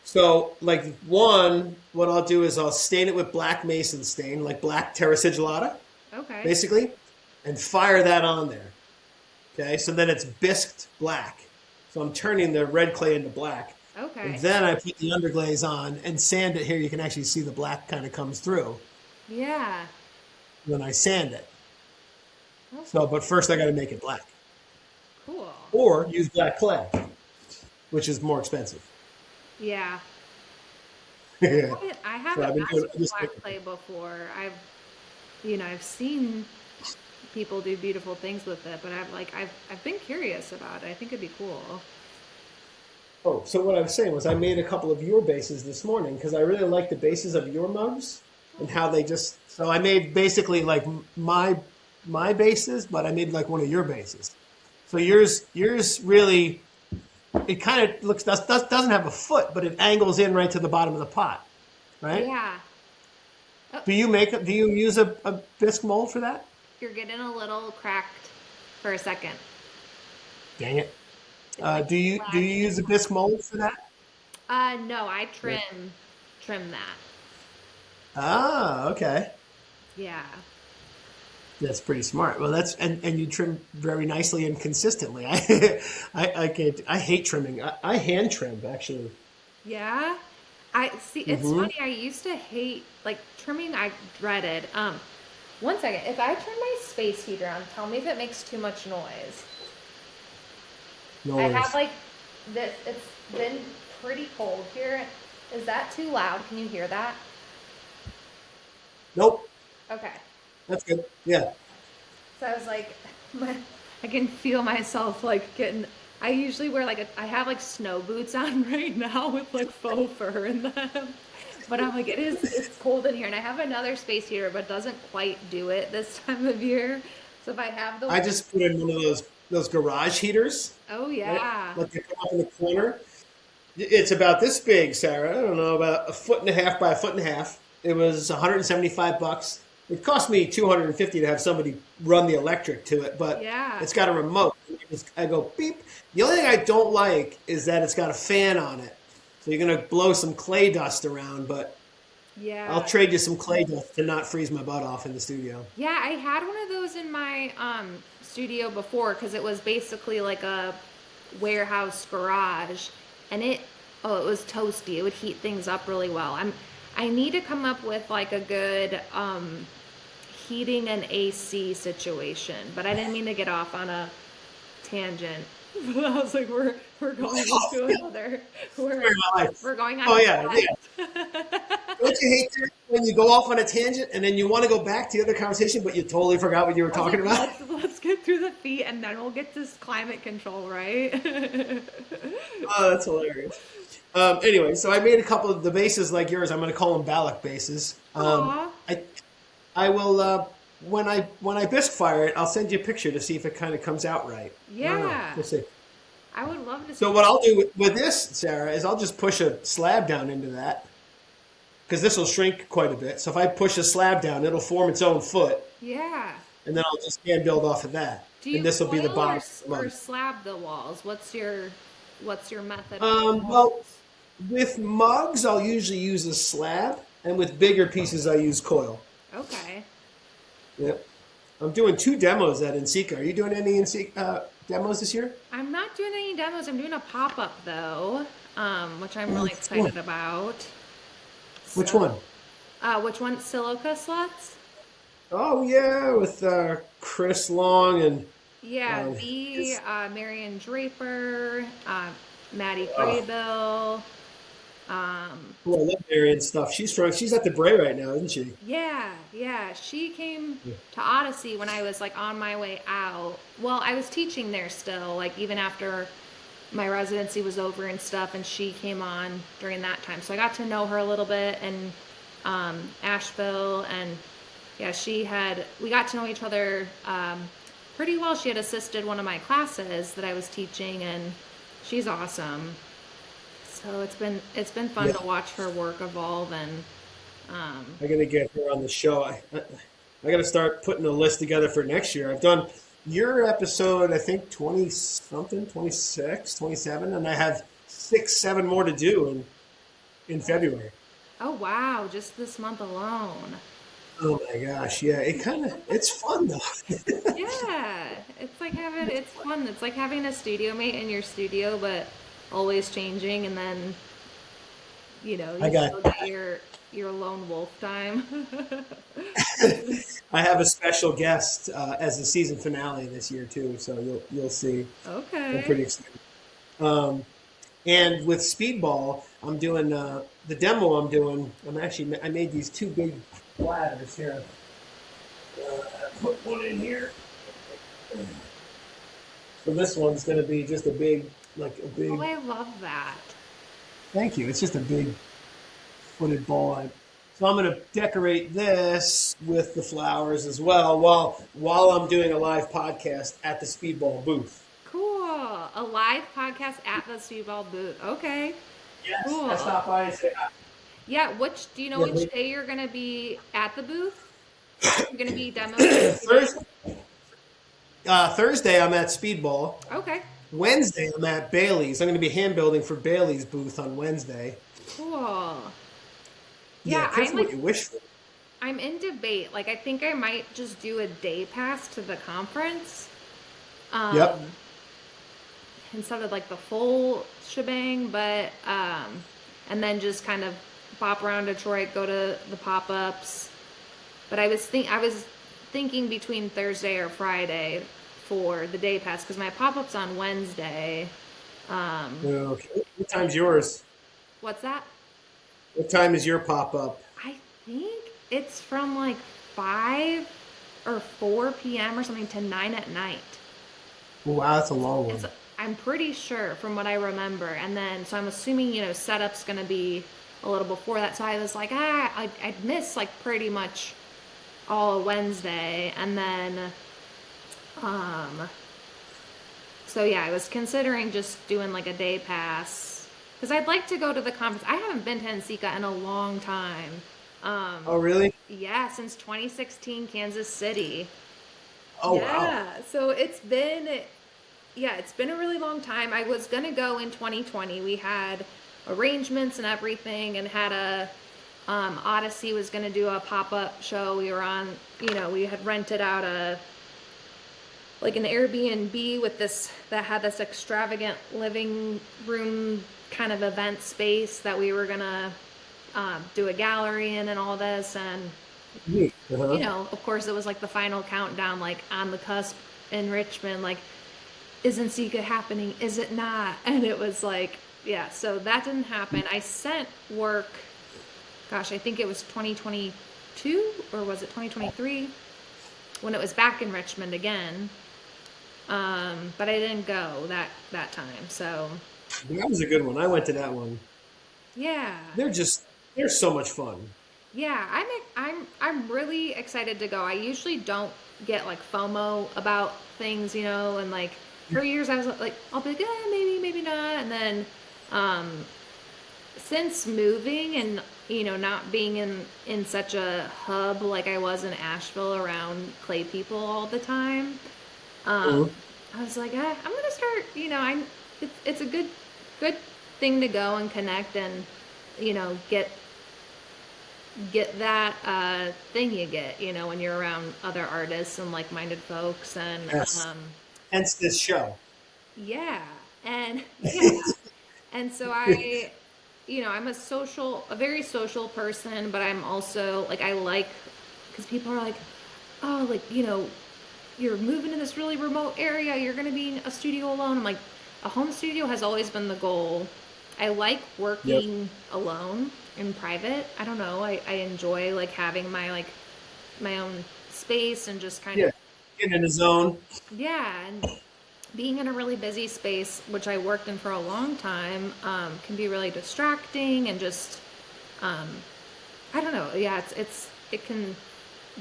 So, like one, what I'll do is I'll stain it with black mason stain, like black terra sigillata, Okay. basically, and fire that on there. Okay, so then it's bisqued black. So I'm turning the red clay into black. And Okay. then I put the underglaze on and sand it. Here you can actually see the black kind of comes through Yeah. when I sand it. Okay. So, but first I got to make it black, Cool. or use black clay, which is more expensive. Yeah. Yeah. I So haven't I've been messed doing with this. black clay before. I've seen people do beautiful things with it, but I've been curious about it. I think it'd be cool. Oh, so what I was saying was I made a couple of your bases this morning because I really like the bases of your mugs and how they just. So I made basically like my bases, but I made like one of your bases. So yours really it kind of looks doesn't have a foot, but it angles in right to the bottom of the pot, right? Yeah. Oh, Do you use a bisque mold for that? you're getting a little cracked for a second. Dang it. It's like Do you lagging. use a bisque mold for that? No, I Yeah. trim that. Ah, okay. Yeah. That's pretty smart. Well, and you trim very nicely and consistently. I can't. I hate trimming. I hand trim actually. Yeah. I see. It's Hmm. funny. I used to hate like trimming. I dreaded. One second. If I turn my space heater on, tell me if it makes too much noise. No I have worries. like this. It's been pretty cold here. Is that too loud? Can you hear that? Nope. Okay. That's good. Yeah. So I was like, my, I can feel myself like getting. I usually wear I have like snow boots on right now with like faux fur in them. But I'm like, it's cold in here. And I have another space heater, but it doesn't quite do it this time of year. So if I have the I one, just put in one of those garage heaters, oh right? yeah. Like they come up in the corner. It's about this big, Sarah. I don't know, about a foot and a half by a foot and a half. It was 175 bucks. It cost me 250 to have somebody run the electric to it, but Yeah. it's got a remote. I go beep. The only thing I don't like is that it's got a fan on it. So you're gonna blow some clay dust around, but I'll Yeah. trade you some clay dust to not freeze my butt off in the studio. Yeah, I had one of those in my studio before because it was basically like a warehouse garage and it was toasty. It would heat things up really well. I need to come up with like a good heating and AC situation, but I didn't mean to get off on a tangent. I was like, we're going into another we're Story of my life. we're going on Oh a yeah, yeah. Don't you hate that when you go off on a tangent and then you want to go back to the other conversation, but you totally forgot what you were I was talking like, about? let's get through the feet and then we'll get to climate control, right? Oh, that's hilarious. Anyway, so I made a couple of the bases like yours. I'm going to call them Ballek bases. Aw. I will when I bisque fire it, I'll send you a picture to see if it kind of comes out right. I don't know. Yeah. We'll see. I would love to So see. what I'll do with this, Sarah, is I'll just push a slab down into that because this will shrink quite a bit. So if I push a slab down, it'll form its own foot, Yeah. and then I'll just hand build off of that. Do And you this will be the coil bottom. or slab the walls? What's your method with Well, walls? with mugs, I'll usually use a slab, and with bigger pieces, I use coil. Okay. Yep. I'm doing two demos at Inseca. Are you doing any demos this year? I'm not doing any demos. I'm doing a pop-up though, which I'm Oh, really cool. excited about. Which So, one? which one? Silica slots? Oh yeah, with Chris Long and Yeah, um, B, it's, Marion Draper, Maddie oh, Graybill. Um, oh, I love Marion stuff. She's strong. She's at the Bray right now, isn't she? yeah, yeah. She came Yeah. to Odyssey when I was like on my way out. Well, I was teaching there still, like even after my residency was over and stuff, and she came on during that time. So I got to know her a little bit in Asheville, and yeah, we got to know each other pretty well. She had assisted one of my classes that I was teaching, and she's awesome. So it's been fun Yeah. to watch her work evolve and I gotta get her on the show. I gotta start putting a list together for next year. I've done your episode, I think 20 something, 26, 27, and I have 6, 7 more to do in February. oh wow, just this month alone. Oh my gosh, yeah, it's fun though. Yeah, it's fun. It's like having a studio mate in your studio, but always changing, and then I you got still get your lone wolf time. I have a special guest as the season finale this year too, so you'll see. I'm Okay. pretty excited. Um, and with Speedball, I'm doing the demo. I'm actually I made these two big bladders here. Put one in here. So this one's going to be just a big, like a Oh, big. I love that. Thank you. It's just a big footed ball. So I'm going to decorate this with the flowers as well while I'm doing a live podcast at the Speedball booth. Cool. A live podcast at the Speedball booth. Okay. Yes, I Cool. stopped by and said, Yeah, which do you know yeah, which day you're gonna be at the booth? You're gonna be demoing the two days? Thursday, Thursday I'm at Speedball. Okay. Wednesday I'm at Bailey's. I'm going to be hand building for Bailey's booth on Wednesday. Cool. Yeah, Yeah, careful what you wish for. I'm in debate. Like I think I might just do a day pass to the conference. Um Yep. instead of like the full shebang, but and then just kind of pop around Detroit, go to the pop-ups. But I was thinking between Thursday or Friday for the day pass because my pop-up's on Wednesday. Okay. What time's yours? What's that? What time is your pop up? I think it's from like 5 or 4 p.m. or something to 9 at night. Wow, that's a long It's one. I'm pretty sure from what I remember. And then so I'm assuming, setup's gonna be a little before that. So I was like, I'd miss like pretty much all of Wednesday. And then um so yeah, I was considering just doing like a day pass. Because I'd like to go to the conference. I haven't been to NCCA in a long time. Oh, really? Yeah, since 2016, Kansas City. Oh, wow. Yeah, so it's been a really long time. I was gonna go in 2020. We had arrangements and everything, and had a Odyssey was gonna do a pop-up show. We were on, we had rented out an Airbnb with this that had this extravagant living room kind of event space that we were gonna do a gallery in and all this. And Neat. Uh-huh. of course it was like the final countdown, like on the cusp in Richmond, like, isn't Sika happening, is it not? And it was like, yeah, so that didn't happen. I sent work, gosh, I think it was 2022 or was it 2023 when it was back in Richmond again. But I didn't go that time. So That was a good one. I went to that one. yeah. They're so much fun. Yeah, I'm really excited to go. I usually don't get like FOMO about things, and like for years I was like, I'll be like, maybe not. And then since moving and not being in such a hub like I was in Asheville around clay people all the time, Mhm. I was like, I'm gonna start. It's a good thing to go and connect and get that thing you get, when you're around other artists and like-minded folks. And Yes. Hence this show. yeah, and yeah, and so I'm a very social person, but I'm also like, I like, because people are like, oh, like, you're moving to this really remote area, you're going to be in a studio alone. I'm like, a home studio has always been the goal. I like Yep. working alone in private. I don't know. I enjoy like having my own space and just kind Yeah. of, Get in the zone. yeah, and being in a really busy space, which I worked in for a long time, can be really distracting and just, um, I don't know. Yeah, it can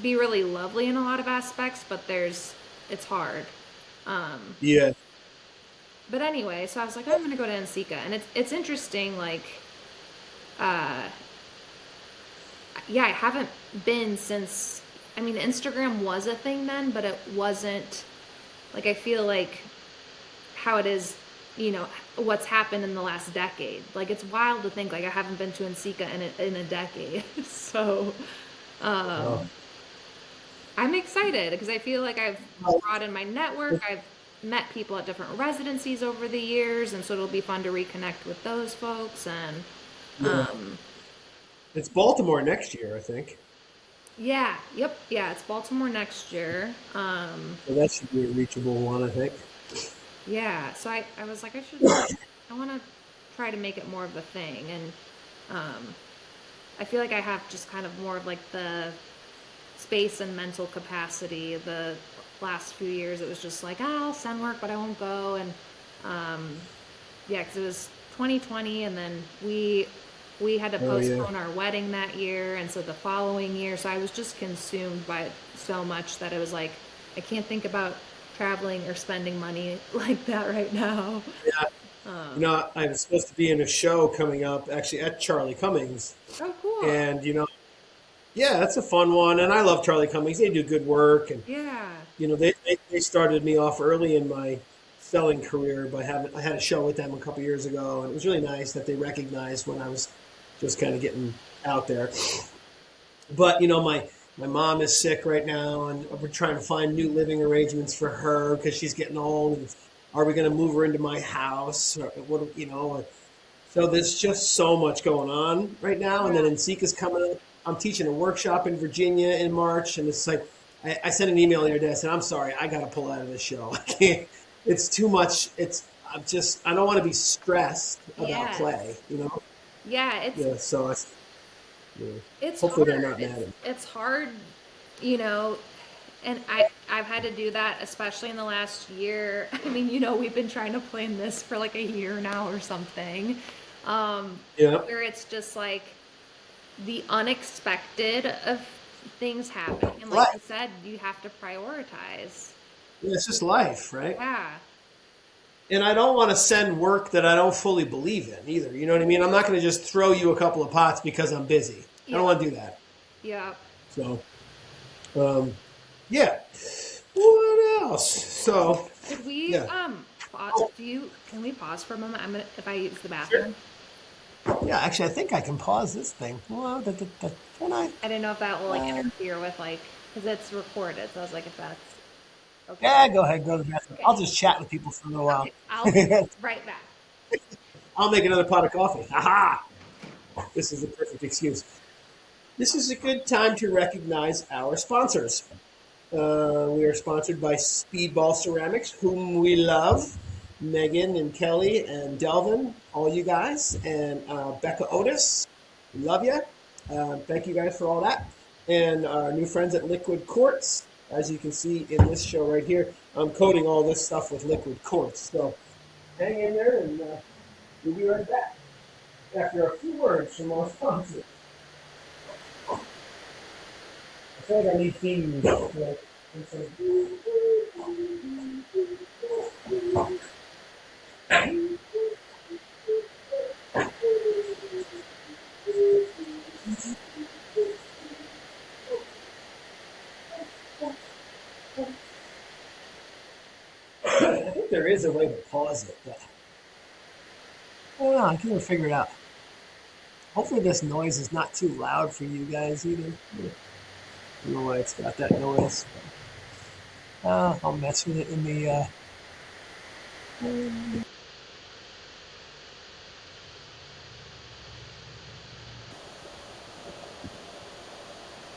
be really lovely in a lot of aspects, but it's hard. Um, Yeah. but anyway, so I was like, I'm gonna go to NCCA, and it's interesting. Like, uh, yeah, I haven't been since. I mean, Instagram was a thing then, but it wasn't like, I feel like how it is, what's happened in the last decade. Like, it's wild to think like I haven't been to NCCA in a decade. So, Oh. I'm excited because I feel like I've Well, broadened my network. I've met people at different residencies over the years, and so it'll be fun to reconnect with those folks. And Yeah. It's Baltimore next year, I think. yeah, yep, yeah, it's Baltimore next year. So that should be a reachable one, I think. Yeah, so I was like, I want to try to make it more of a thing. And um, I feel like I have just kind of more of like the space and mental capacity. The last few years, it was just like, I'll send work, but I won't go. And um, yeah, because it was 2020, and then we had to Oh, yeah. postpone our wedding that year, and so the following year, so I was just consumed by it so much that it was like I can't think about traveling or spending money like that right now. Yeah. I was supposed to be in a show coming up, actually at Charlie Cummings, Oh, cool. and yeah, that's a fun one. And I love Charlie Cummings; they do good work, and Yeah. they started me off early in my selling career by having I had a show with them a couple years ago, and it was really nice that they recognized when I was just kind of getting out there. But my mom is sick right now, and we're trying to find new living arrangements for her because she's getting old. And are we going to move her into my house? Or what so there's just so much going on right now. And then Yeah. Nsika's coming up. I'm teaching a workshop in Virginia in March, and it's like I sent an email the other day. I said, "I'm sorry, I got to pull out of this show. I can't. It's too much. I don't want to be stressed about Yeah. play. Yeah, Yeah. So yeah. it's Hopefully they're hard. not mad at me. It's hard, you know, and I've had to do that especially in the last year. I mean, we've been trying to plan this for like a year now or something. Um, Yeah. where it's just like the unexpected of things happening. And like Right. you said, you have to prioritize. Yeah, it's just life, right? Yeah. And I don't want to send work that I don't fully believe in either. You know what I mean? I'm not going to just throw you a couple of pots because I'm busy. I don't Yeah. want to do that. Yeah. So, um, yeah. What else? So, Did we yeah. pause, can we pause for a moment? If I use the Sure. bathroom. Yeah, actually, I think I can pause this thing. Well, can I? I didn't know if that will like Uh, interfere with like because it's recorded. So I was like, if that's okay. yeah, go ahead, go to the bathroom. Okay. I'll just chat with people for a little while. Okay. I'll be right back. I'll make another pot of coffee. Aha! This is the perfect excuse. This is a good time to recognize our sponsors. We are sponsored by Speedball Ceramics, whom we love. Megan and Kelly and Delvin, all you guys, and Becca Otis, love you. Thank you guys for all that. And our new friends at Liquid Quartz, as you can see in this show right here, I'm coating all this stuff with liquid quartz. So hang in there, and we'll be right back after a few words from our sponsors. I feel like I need theme music. Like, it's I think there is a way to pause it, but I don't know. I can't figure it out. Hopefully, this noise is not too loud for you guys either. I don't know why it's got that noise. I'll mess with it in the.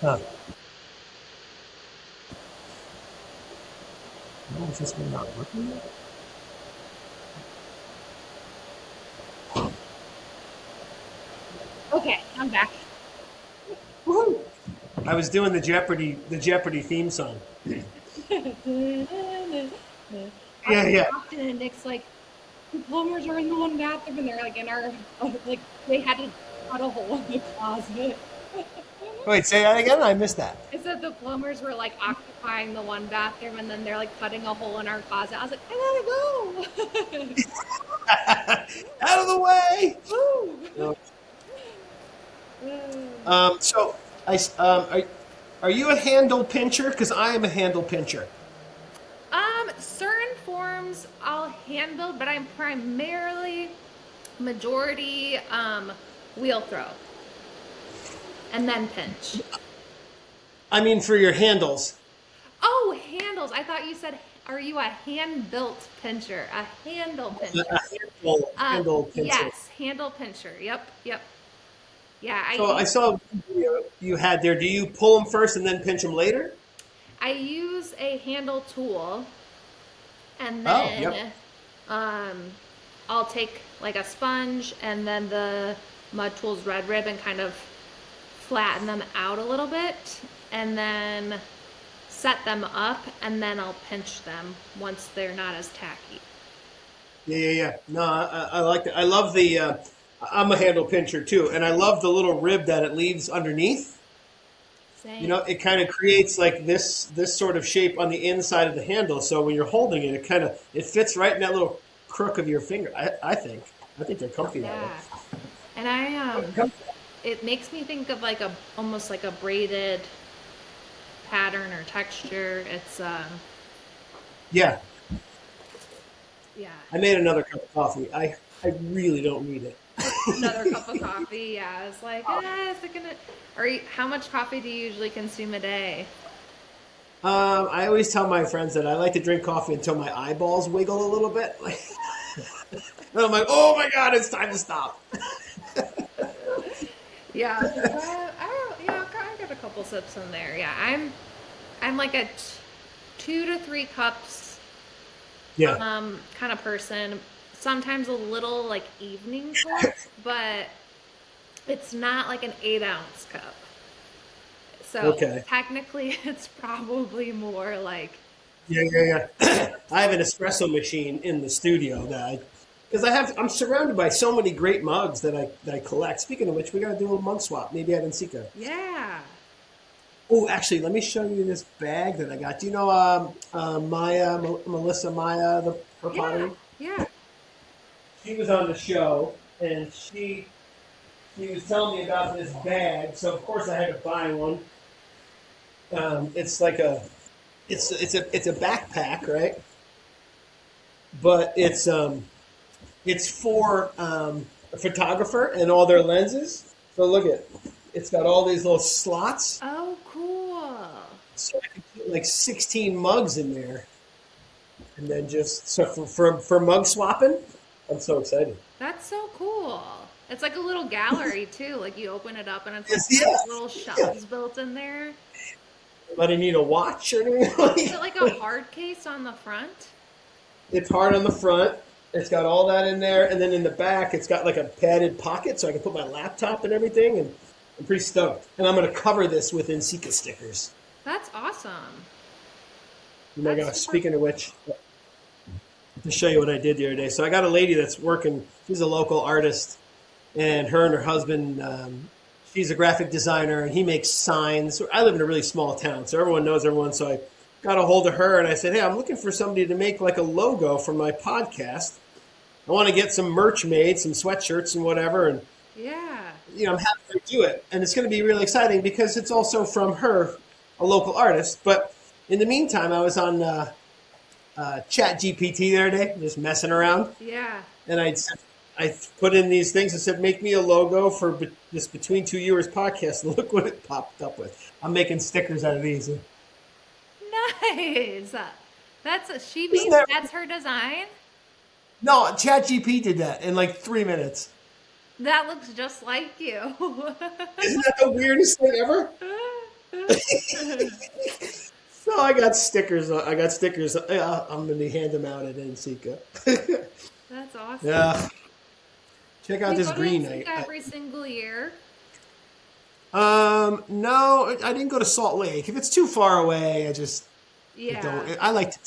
Huh. No, is this one not working yet? Okay, I'm back. Woohoo! I was doing the Jeopardy theme song. Yeah, yeah. Often and Nick's like, the plumbers are in the one bathroom and they're like in our like they had to cut a hole in the closet. Wait, say that again. I missed that. I said the plumbers were like occupying the one bathroom and then they're like cutting a hole in our closet. I was like, I gotta go. Out of the way. Woo. So are you a handle pincher? Because I am a handle pincher. Certain forms I'll handle, but I'm primarily majority wheel throw and then pinch. I mean, for your handles. Oh, handles. I thought you said Are you a hand-built pincher? A handle pincher? A handle pincher. Yes, handle pincher. Yep, yep. Yeah, So I saw a video you had there. Do you pull them first and then pinch them later? I use a handle tool, and Oh, yep. then um, I'll take like a sponge and then the Mud Tools red rib and kind of flatten them out a little bit, and then set them up, and then I'll pinch them once they're not as tacky. Yeah. No, I like that. I love the. I'm a handle pincher too, and I love the little rib that it leaves underneath. You Same. know, it kind of creates like this sort of shape on the inside of the handle. So when you're holding it, it fits right in that little crook of your finger. I think they're comfy that way. Yeah. And it makes me think of like a almost like a braided pattern or texture. It's Yeah, yeah. I made another cup of coffee. I really don't need it. Another cup of coffee. Yeah, it's like, is it gonna? How much coffee do you usually consume a day? I always tell my friends that I like to drink coffee until my eyeballs wiggle a little bit. And I'm like, oh my God, it's time to stop. Yeah, I got a couple sips in there. Yeah, I'm like a 2 to 3 cups Yeah. kind of person. Sometimes a little like evening cup, but it's not like an 8 ounce cup. So Okay. technically, it's probably more like Yeah. I have an espresso machine in the studio because I'm surrounded by so many great mugs that I collect. Speaking of which, we got to do a little mug swap. Maybe at Ensika. yeah. Oh, actually, let me show you this bag that I got. Do you know Melissa Maya, her Yeah, pottery? yeah. She was on the show, and she was telling me about this bag. So of course I had to buy one. It's like it's a backpack, right? But it's for a photographer and all their lenses. So look it's got all these little slots. Oh, cool. So I can put like 16 mugs in there, and then just so for mug swapping. I'm so excited. That's so cool. It's like a little gallery too. Like you open it up and it's Yes, like yes. little shelves built in there. But I need a watch or Is it anything. like a hard case on the front? It's hard on the front. It's got all that in there, and then in the back, it's got like a padded pocket, so I can put my laptop and everything. And I'm pretty stoked. And I'm going to cover this with Ensika stickers. That's awesome. Oh my That's gosh! super Speaking of which, to show you what I did the other day. So I got a lady that's working. She's a local artist, and her husband. She's a graphic designer, and he makes signs. I live in a really small town, so everyone knows everyone. So I got a hold of her, and I said, "Hey, I'm looking for somebody to make like a logo for my podcast. I want to get some merch made, some sweatshirts and whatever." And Yeah. I'm happy to do it, and it's going to be really exciting because it's also from her, a local artist. But in the meantime, I was on Chat GPT the other day, just messing around, Yeah. and I put in these things and said, "Make me a logo for this Between Two Viewers podcast." And look what it popped up with. I'm making stickers out of these. Nice. She Isn't made that that's her design. No, ChatGPT did that in like 3 minutes. That looks just like you. Isn't that the weirdest thing ever? So I got stickers. I'm going to hand them out at Nsika. That's awesome. Yeah. Check out You this go to green. Mexico every single year. No, I didn't go to Salt Lake. If it's too far away, I don't. Yeah. I like to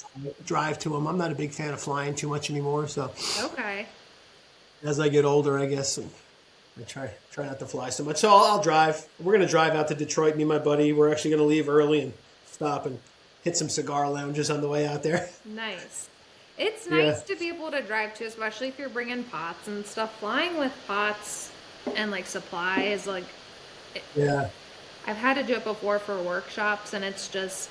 drive to them. I'm not a big fan of flying too much anymore. So Okay. as I get older, I guess I try not to fly so much. So I'll drive. We're gonna drive out to Detroit. Me and my buddy. We're actually gonna leave early and stop and hit some cigar lounges on the way out there. Nice. It's Yeah. nice to be able to drive to, especially if you're bringing pots and stuff. Flying with pots and like supplies, like Yeah. I've had to do it before for workshops, and it's just,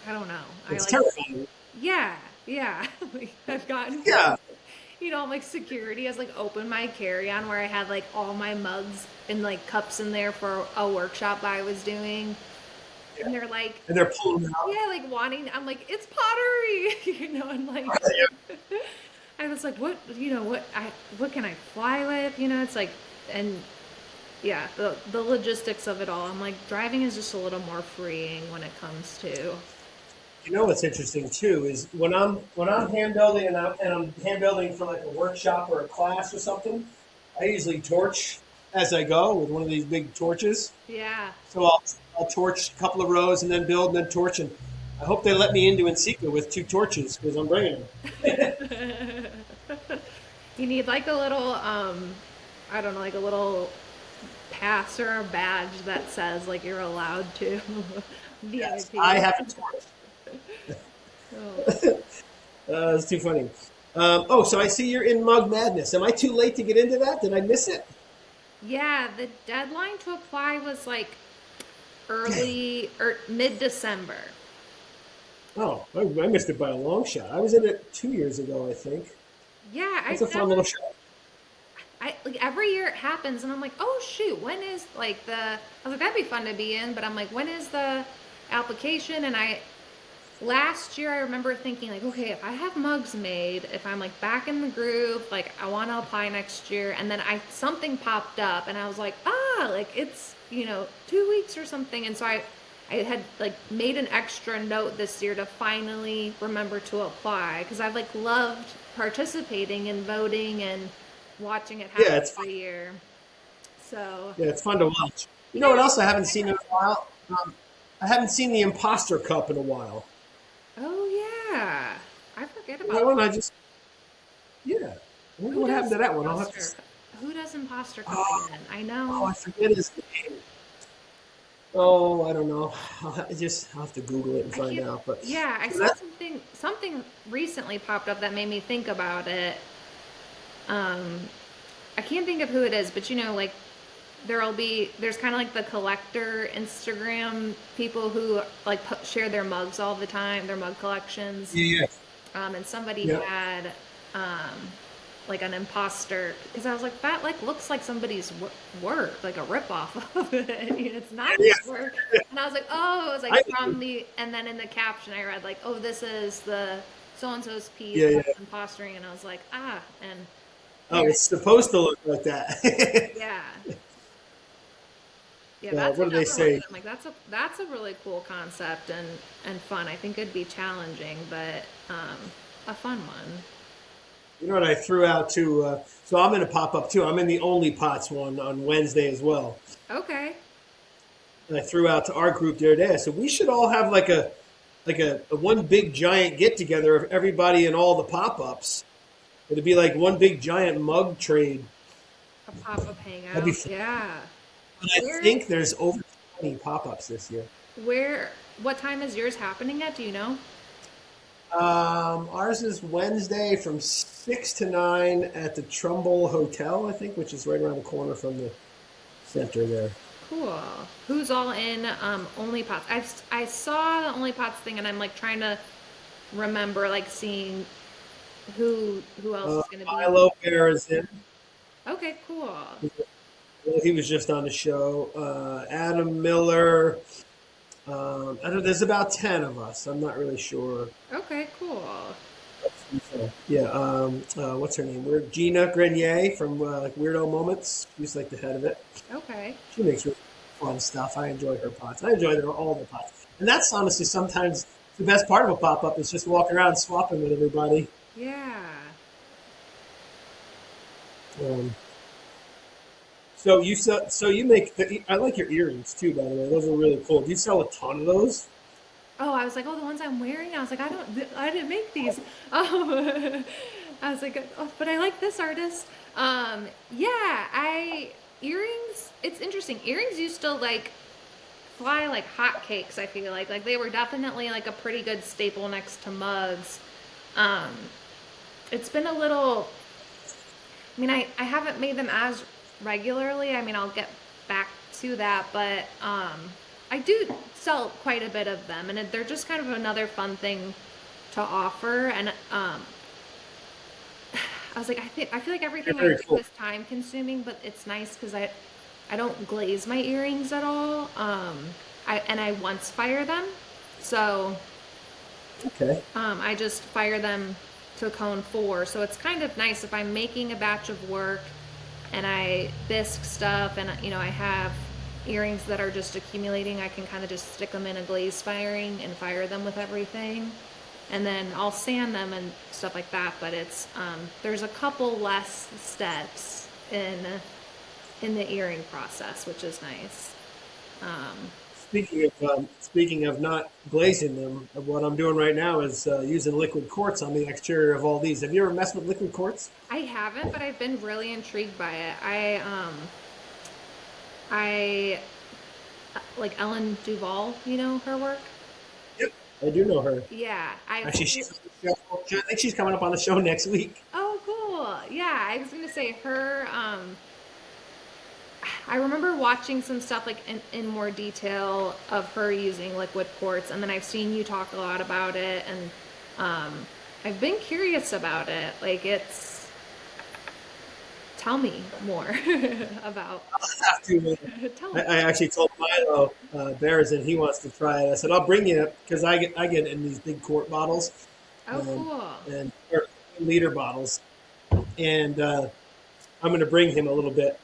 I don't know. It's terrifying. Yeah, yeah. Like, I've gotten, Yeah. like security has like opened my carry-on where I had like all my mugs and like cups in there for a workshop I was doing. Yeah. and they're like, And they're pulling out. yeah, like wanting. I'm like, it's pottery, and like, I was like, what can I fly with? It's like, and yeah, the logistics of it all. I'm like, driving is just a little more freeing when it comes to. You know what's interesting too is when I'm hand building and I'm hand building for like a workshop or a class or something, I usually torch as I go with one of these big torches. Yeah. So I'll torch a couple of rows and then build and then torch, and I hope they let me into Inseca with two torches because I'm bringing them. You need like a little, I don't know, like a little pass or a badge that says like you're allowed to. Yes, I VIP. have a torch. Oh. It's too funny. So I see you're in Mug Madness. Am I too late to get into that? Did I miss it? Yeah, the deadline to apply was like early or mid-December. Oh, I missed it by a long shot. I was in it 2 years ago, I think. Yeah, That's I've a fun never. little show. I like every year it happens, and I'm like, oh shoot, when is like the? I was like, that'd be fun to be in, but I'm like, when is the application? And last year I remember thinking like, okay, if I have mugs made, if I'm like back in the groove, like I want to apply next year, and then I something popped up, and I was like, like it's 2 weeks or something, and so I had like made an extra note this year to finally remember to apply because I've like loved participating and voting and watching it happen Yeah, it's fun. every year. So Yeah, it's fun to watch. You know yeah, what else I haven't seen in a while? I haven't seen the Imposter Cup in a while. oh yeah, I forget That about one that. I just, yeah. I wonder Who what happened does to that one. I'll have to. imposter? Who does imposter cup Oh, again? I oh, know. I forget his name. Oh, I don't know. I'll have to Google it and I find can't. out. But Yeah, I so saw that, something recently popped up that made me think about it. Um, I can't think of who it is, but like there's kind of like the collector Instagram people who like share their mugs all the time, their mug collections. yeah, And somebody yeah, had um, like an imposter because I was like, that like looks like somebody's work, like a rip off of it. It's not yeah, his work. And I was like, oh, it was like I, from the, and then in the caption I read like, oh, this is the so and so's piece yeah, of yeah. impostering, and I was like, and Oh, here, it's supposed to look like that. yeah, yeah, that's What do they another one say? that I'm like, that's a really cool concept and fun. I think it'd be challenging, but a fun one. You know what I threw out too? So I'm in a pop up too. I'm in the Only Pots one on Wednesday as well. Okay. And I threw out to our group the other day. I said we should all have like a one big giant get together of everybody in all the pop ups. It'd be like one big giant mug trade. A pop-up That'd be hangout. fun. Yeah. But I Where think there's over 20 pop ups this year. where what time is yours happening at? Do you know? Ours is Wednesday from 6 to 9 at the Trumbull Hotel, I think, which is right around the corner from the center there. Cool. Who's all in Only Pots? I saw the Only Pots thing, and I'm like trying to remember like seeing who else is going to be. Milo Bear is in. Okay, cool. Well, he was just on the show. Adam Miller. I don't. There's about 10 of us. I'm not really sure. Okay, cool. So, yeah. What's her name? Weird Gina Grenier from like Weirdo Moments. She's like the head of it. Okay. She makes really fun stuff. I enjoy her pots. I enjoy all the pots. And that's honestly sometimes the best part of a pop up is just walking around swapping with everybody. Yeah. Um, so you make I like your earrings too, by the way. Those are really cool. Do you sell a ton of those? Oh, I was like, oh, the ones I'm wearing. I was like, I didn't make these. I was like, oh, but I like this artist. Yeah, earrings. It's interesting. Earrings used to like fly like hotcakes. I feel like they were definitely like a pretty good staple next to mugs. Um, it's been a little. I mean, I haven't made them as regularly. I mean, I'll get back to that, but I do sell quite a bit of them, and they're just kind of another fun thing to offer. And I was like, I feel like They're everything I very do cool. is time consuming, but it's nice because I don't glaze my earrings at all. I once fire them. So Okay. I just fire them to cone 4. So it's kind of nice if I'm making a batch of work and I bisque stuff and I have earrings that are just accumulating, I can kind of just stick them in a glaze firing and fire them with everything. And then I'll sand them and stuff like that, but it's there's a couple less steps in the earring process, which is nice. Speaking of not glazing them, what I'm doing right now is using liquid quartz on the exterior of all these. Have you ever messed with liquid quartz? I haven't, but I've been really intrigued by it. I like Ellen Duvall, her work. Yep, I do know her. Yeah, Actually, she's on the show. I think she's coming up on the show next week. Oh, cool. Yeah, I was gonna say her. I remember watching some stuff like in more detail of her using liquid quartz, and then I've seen you talk a lot about it, and I've been curious about it. Like, tell me more about. I'll have to. Tell I, me. I actually told Milo Beresin he wants to try it. I said I'll bring you because I get it in these big quart bottles, Oh, cool. and or liter bottles, and I'm going to bring him a little bit.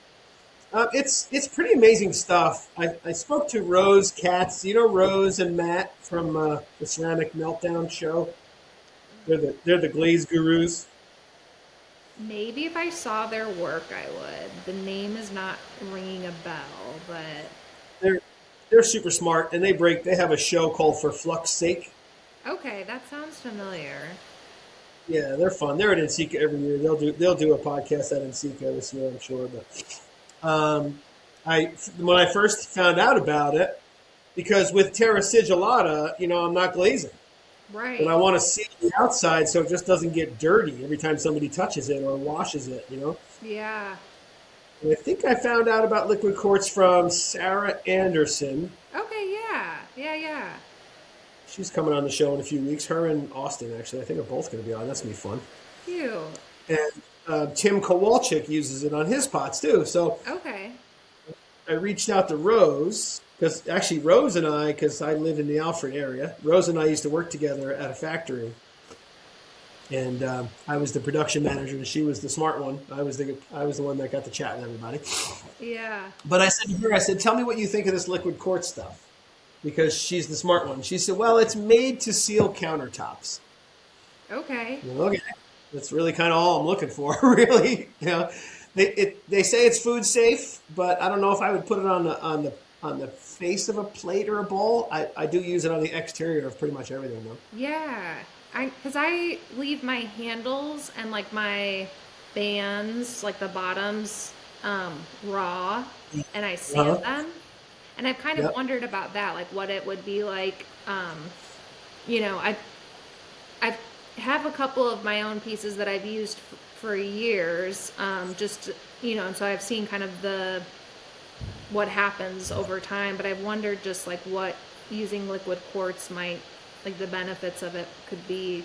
It's pretty amazing stuff. I spoke to Rose Katz. You know Rose and Matt from the Ceramic Meltdown show. They're the glaze gurus. Maybe if I saw their work, I would. The name is not ringing a bell, but They're they're super smart, and they have a show called For Flux's Sake. okay, that sounds familiar. Yeah, they're fun. They're at NCCA every year. They'll do a podcast at NCCA this year, I'm sure. But I when I first found out about it, because with Terra Sigillata, I'm not glazing, but Right. I want to seal the outside so it just doesn't get dirty every time somebody touches it or washes it. Yeah. And I think I found out about liquid quartz from Sarah Anderson. Okay, yeah. Yeah, yeah. She's coming on the show in a few weeks. Her and Austin, actually, I think are both going to be on. That's going to be fun. Cute. And Tim Kowalczyk uses it on his pots too. So Okay. I reached out to Rose because actually Rose and I, because I live in the Alfred area, Rose and I used to work together at a factory, and I was the production manager, and she was the smart one. I was the one that got to chat with everybody. Yeah. But I said to her, I said, "Tell me what you think of this liquid quartz stuff," because she's the smart one. She said, "Well, it's made to seal countertops." Okay. Well, okay, that's really kind of all I'm looking for, really. They say it's food safe, but I don't know if I would put it on the face of a plate or a bowl. I do use it on the exterior of pretty much everything, though. Yeah. Because I leave my handles and like my bands, like the bottoms, raw, and I sand Uh-huh. them. And I've kind of Yep. wondered about that, like what it would be like. You know, I have a couple of my own pieces that I've used for years, just and so I've seen kind of what happens over time. But I've wondered just like what using liquid quartz might, like the benefits of it could be.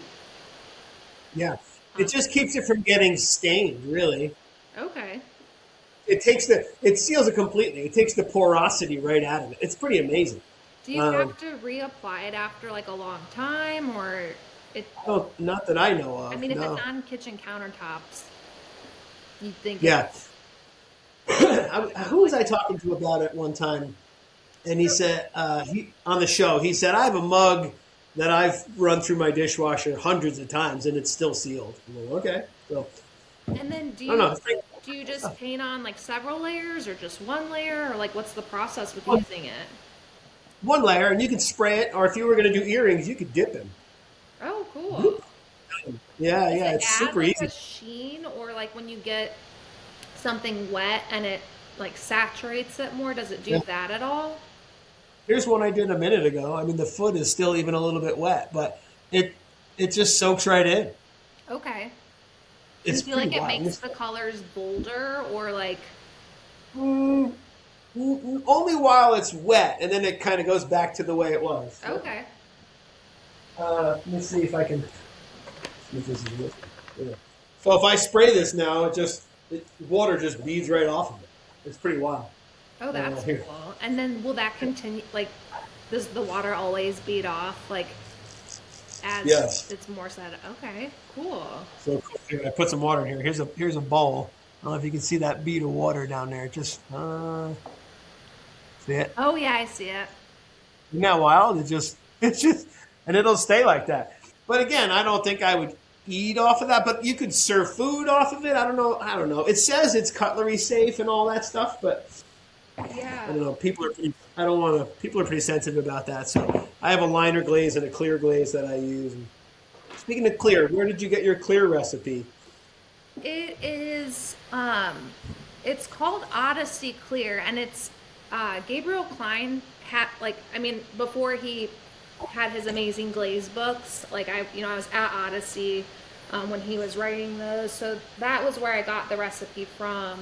Yeah, it Um, just keeps it from getting stained. Really, okay. it seals it completely. It takes the porosity right out of it. It's pretty amazing. Do you Um, have to reapply it after like a long time, or it? oh, not that I know I of. mean, if it's No. on kitchen countertops, you'd think it Yeah. Who was I talking to about it one time? And he said he on the show. He said I have a mug that I've run through my dishwasher hundreds of times, and it's still sealed. I'm like, okay, so And then do I don't you know. It's like do you just paint on like several layers or just one layer, or like what's the process with using it? one layer, and you can spray it, or if you were going to do earrings, you could dip them. Oh, cool. Yeah, Does yeah, it it's add super like a easy. sheen, or like when you get something wet and it like saturates it more, does it do Yeah. that at all? Here's one I did a minute ago. I mean, the foot is still even a little bit wet, but it just soaks right in. Okay. Do you It's feel pretty like it wild. makes the colors bolder or like Mm, only while it's wet, and then it kind of goes back to the way it was. okay. Let me see if I can. See if this is it. Yeah. So if I spray this now, water just beads right off of it. It's pretty wild. Oh, that's Here. cool. And then will that continue like does the water always bead off? Like, as Yes. it's more set. Okay, cool. So cool. Here, I put some water in here. Here's a bowl. I don't know if you can see that bead of water down there. Just see it. Oh yeah, I see it. Isn't that wild? It's just, and it'll stay like that. But again, I don't think I would eat off of that. But you could serve food off of it. I don't know. I don't know. It says it's cutlery safe and all that stuff, but I Yeah. don't know. I don't want to. People are pretty sensitive about that. So I have a liner glaze and a clear glaze that I use. And speaking of clear, where did you get your clear recipe? It is it's called Odyssey Clear, and it's Gabriel Klein had, like, I mean, before he had his amazing glaze books, like, I was at Odyssey when he was writing those, so that was where I got the recipe from.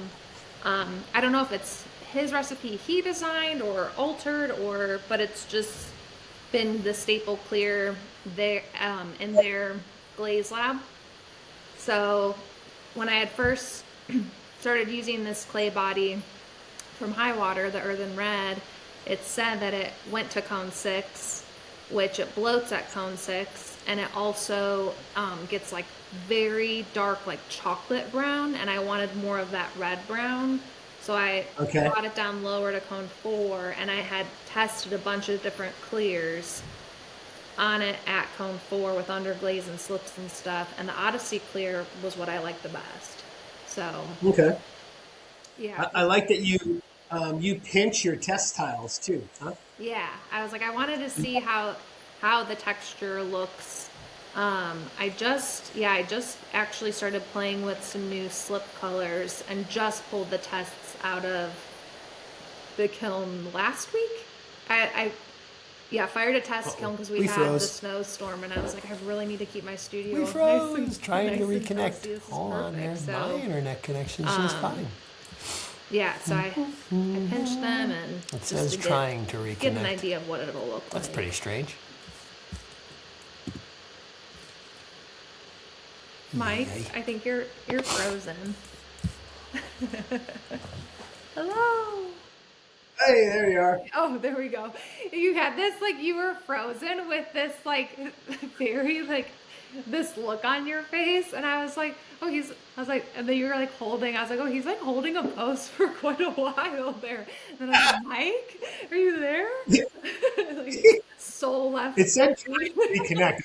I don't know if it's his recipe he designed or altered, but it's just been the staple clear there in their glaze lab. So when I had first started using this clay body from High Water, the Earthen Red, it said that it went to cone 6, which it bloats at cone 6, and it also gets like very dark, like chocolate brown, and I wanted more of that red brown. So I Okay. brought it down lower to cone 4, and I had tested a bunch of different clears on it at cone 4 with underglaze and slips and stuff, and the Odyssey Clear was what I liked the best. So Okay. yeah, I like that you pinch your test tiles too, huh? yeah. I was like, I wanted to see how the texture looks. I just actually started playing with some new slip colors and just pulled the tests out of the kiln last week. I yeah, fired a test kiln because we We had the froze. snowstorm, and I was like, I really need to keep my studio We nice froze. and Trying to nice and toasty. reconnect. This is Hold on, perfect. there's So my internet connection. She's fine. yeah, so I pinched them and It just says to trying to get an reconnect. idea of what it'll look That's like. pretty strange. Mike, Yay. I think you're frozen. Hello. Hey, there you are. Oh, there we go. You had this, like, you were frozen with this, like, very, like, this look on your face, and I was like, oh, I was like, and then you were like holding, I was like, oh, he's like holding a pose for quite a while there. And then I was like, Mike, are you there? Like, soul left. It said trying to reconnect.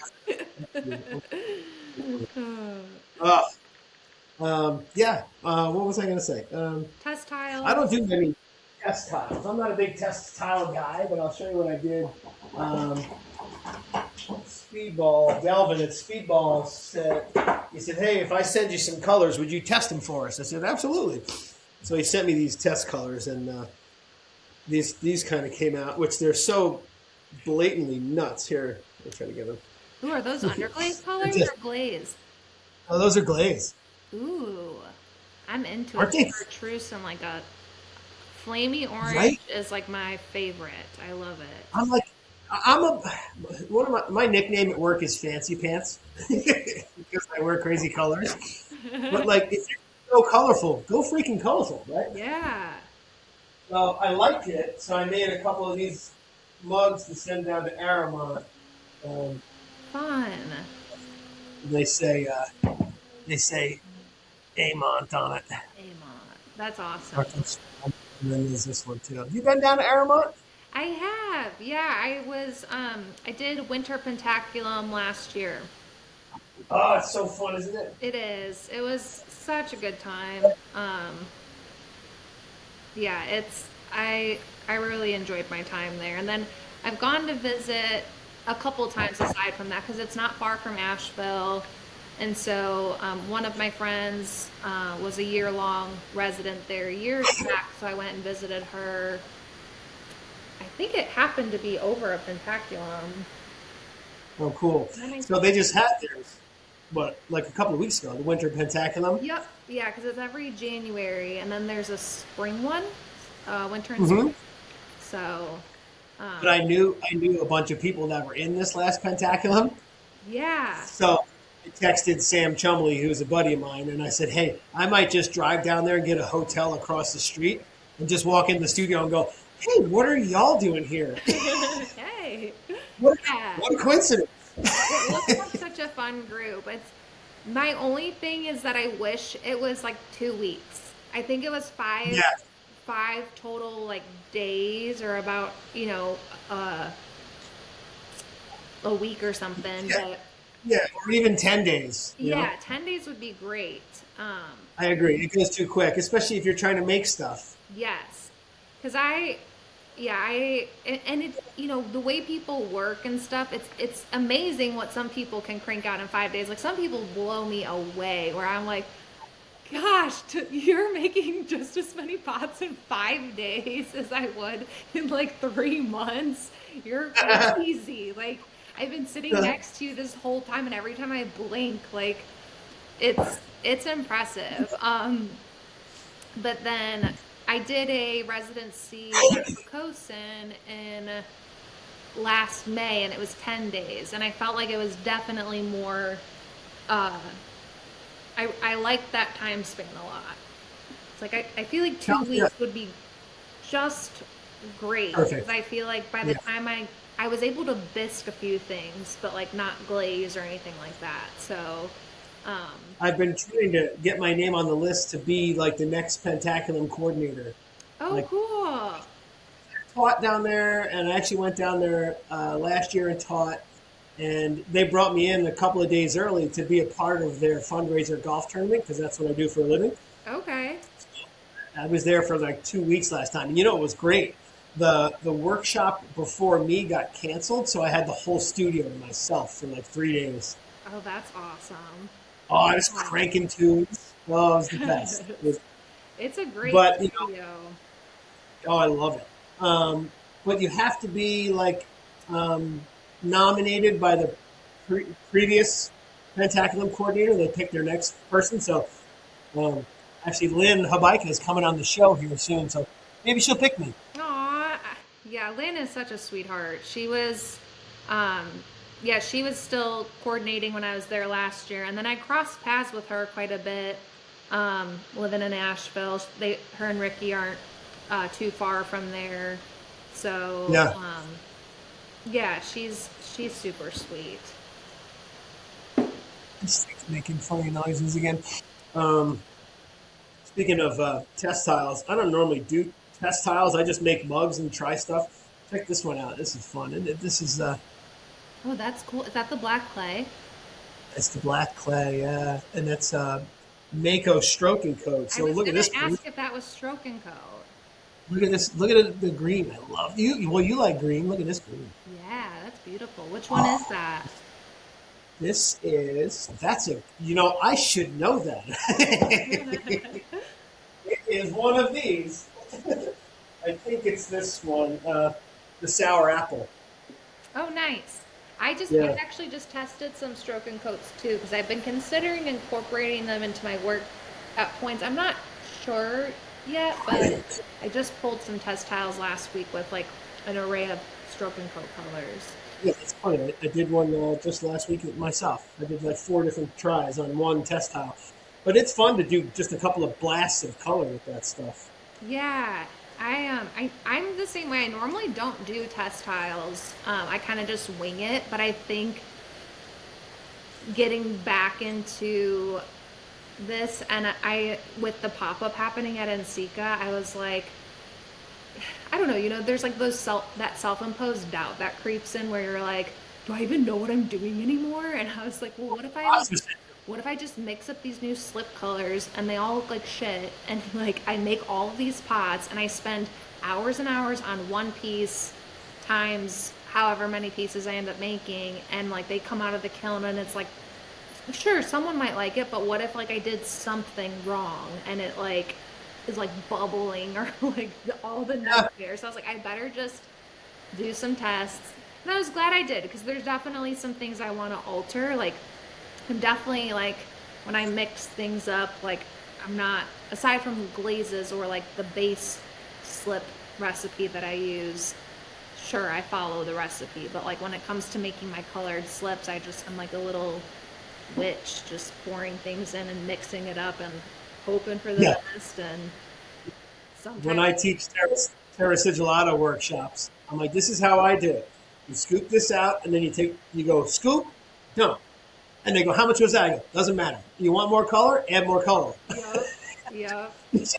Uh, yeah. What was I going to say? Test tile. I don't do many test tiles. I'm not a big test tile guy, but I'll show you what I did. Speedball, Delvin at Speedball said, he said, hey, if I send you some colors, would you test them for us? I said, absolutely. So he sent me these test colors, and these kind of came out, which they're so blatantly nuts. Here, let me try to get them. Ooh, are those underglaze colors Just- or glaze? Oh, those are glaze. Ooh, I'm into Aren't it. they- Chartreuse and like a flamey orange Right? is like my favorite. I love it. I'm like, I'm a one of my nickname at work is Fancy Pants because I wear crazy colors. But like, if you're so colorful, go freaking colorful, right? Yeah. So I liked it, so I made a couple of these mugs to send down to Aramont. Um, Fun. they say Amont on it. Amon. That's awesome. And then there's this one too. Have you been down to Aramont? I have. Yeah, I did Winter Pentaculum last year. Oh, it's so fun, isn't it? It is. It was such a good time. Yeah, I really enjoyed my time there. And then I've gone to visit a couple times aside from that because it's not far from Asheville. And so one of my friends was a year-long resident there years back, so I went and visited her. I think it happened to be over a Pentaculum. Oh, cool. So they just had theirs, like a couple of weeks ago, the Winter Pentaculum? Yep, yeah, because it's every January, and then there's a spring one, winter and spring. So, But I knew a bunch of people that were in this last Pentaculum. yeah. So I texted Sam Chumley, who's a buddy of mine, and I said, hey, I might just drive down there and get a hotel across the street and just walk in the studio and go, hey, what are y'all doing here? right. What, Yeah. what a coincidence. It looks like such a fun group. It's my only thing is that I wish it was like 2 weeks. I think it was Yeah, five total like days or about, uh, a week or something. yeah, But yeah, or even 10 days, you know? yeah, 10 days would be great. I agree. It goes too quick, especially if you're trying to make stuff. Yes. Cause and it, the way people work and stuff, it's amazing what some people can crank out in 5 days. Like some people blow me away where I'm like, gosh, you're making just as many pots in 5 days as I would in like 3 months. You're crazy. Like I've been sitting next to you this whole time, and every time I blink, like it's impressive. But then I did a residency at Pocosin in last May, and it was 10 days, and I felt like it was definitely more. Uh, I like that time span a lot. It's like I feel like two Yeah, weeks would be just great because perfect. I feel like by the Yeah. time I was able to bisque a few things, but like not glaze or anything like that. So, um, I've been trying to get my name on the list to be like the next Pentaculum coordinator. oh, Like cool. taught down there, and I actually went down there last year and taught. And they brought me in a couple of days early to be a part of their fundraiser golf tournament because that's what I do for a living. Okay. I was there for like 2 weeks last time, and you know it was great. The workshop before me got canceled, so I had the whole studio to myself for like 3 days. Oh, that's awesome. Oh, I was cranking tunes. Oh, it was the best. It's a great But studio. oh, I love it. But you have to be like um, nominated by the previous Pentaculum coordinator. They pick their next person. So um, actually, Lynn Habaika is coming on the show here soon. So maybe she'll pick me. Aw, yeah, Lynn is such a sweetheart. Um, yeah, she was still coordinating when I was there last year, and then I crossed paths with her quite a bit. Living in Asheville, her and Ricky aren't too far from there, so Yeah. yeah, she's super sweet. This thing's making funny noises again. Um, Speaking of test tiles, I don't normally do test tiles. I just make mugs and try stuff. Check this one out. This is fun. And this is Oh, that's cool. Is that the black clay? it's the black clay, and that's Mako stroking coat. I So was look at gonna this. ask if that was stroke and coat. Look at this. Look at the green. I love you. Well, you like green. Look at this green. Yeah, that's beautiful. Which one is that? That's a, I should know that. It is one of these. I think it's this one, the sour apple. Oh, nice. I Yeah. actually just tested some stroke and coats too because I've been considering incorporating them into my work at points. I'm not sure yet, but I just pulled some test tiles last week with like an array of stroke and coat colors. Yeah, it's funny. I did one just last week myself. I did like 4 different tries on one test tile. But it's fun to do just a couple of blasts of color with that stuff. Yeah, I'm the same way. I normally don't do test tiles. I kind of just wing it, but I think getting back into this and I with the pop-up happening at Ensika, I was like, I don't know, there's like that self-imposed doubt that creeps in where you're like, do I even know what I'm doing anymore? And I was like, well, what if I just mix up these new slip colors and they all look like shit, and like I make all of these pots and I spend hours and hours on one piece times however many pieces I end up making, and like they come out of the kiln and it's like, sure, someone might like it, but what if like I did something wrong and it like is like bubbling or like all the notes there. So I was like, I better just do some tests. And I was glad I did because there's definitely some things I want to alter. Like I'm definitely like when I mix things up, like I'm not, aside from glazes or like the base slip recipe that I use, sure, I follow the recipe, but like when it comes to making my colored slips, I'm like a little witch just pouring things in and mixing it up and hoping for the Yeah. best. And When I sometimes, teach Terra Sigillata workshops, I'm like, this is how I do it. You scoop this out, and then you go scoop, dump. And they go, how much was that? I go, doesn't matter. You want more color? Add more color. Yep. Yep.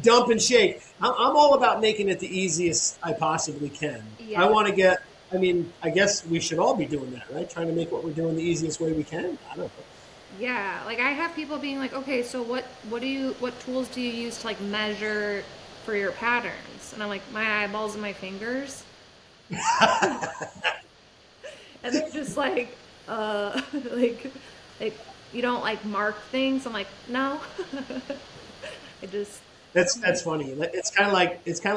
Dump and shake. I'm all about making it the easiest I possibly can. Yeah. I want to I guess we should all be doing that, right? Trying to make what we're doing the easiest way we can. I don't know. Yeah, like I have people being like, okay, so what tools do you use to like measure for your patterns? And I'm like, my eyeballs and my fingers. And they're just like, like, like you don't like mark things. I'm like, no. I just. That's funny. It's kind of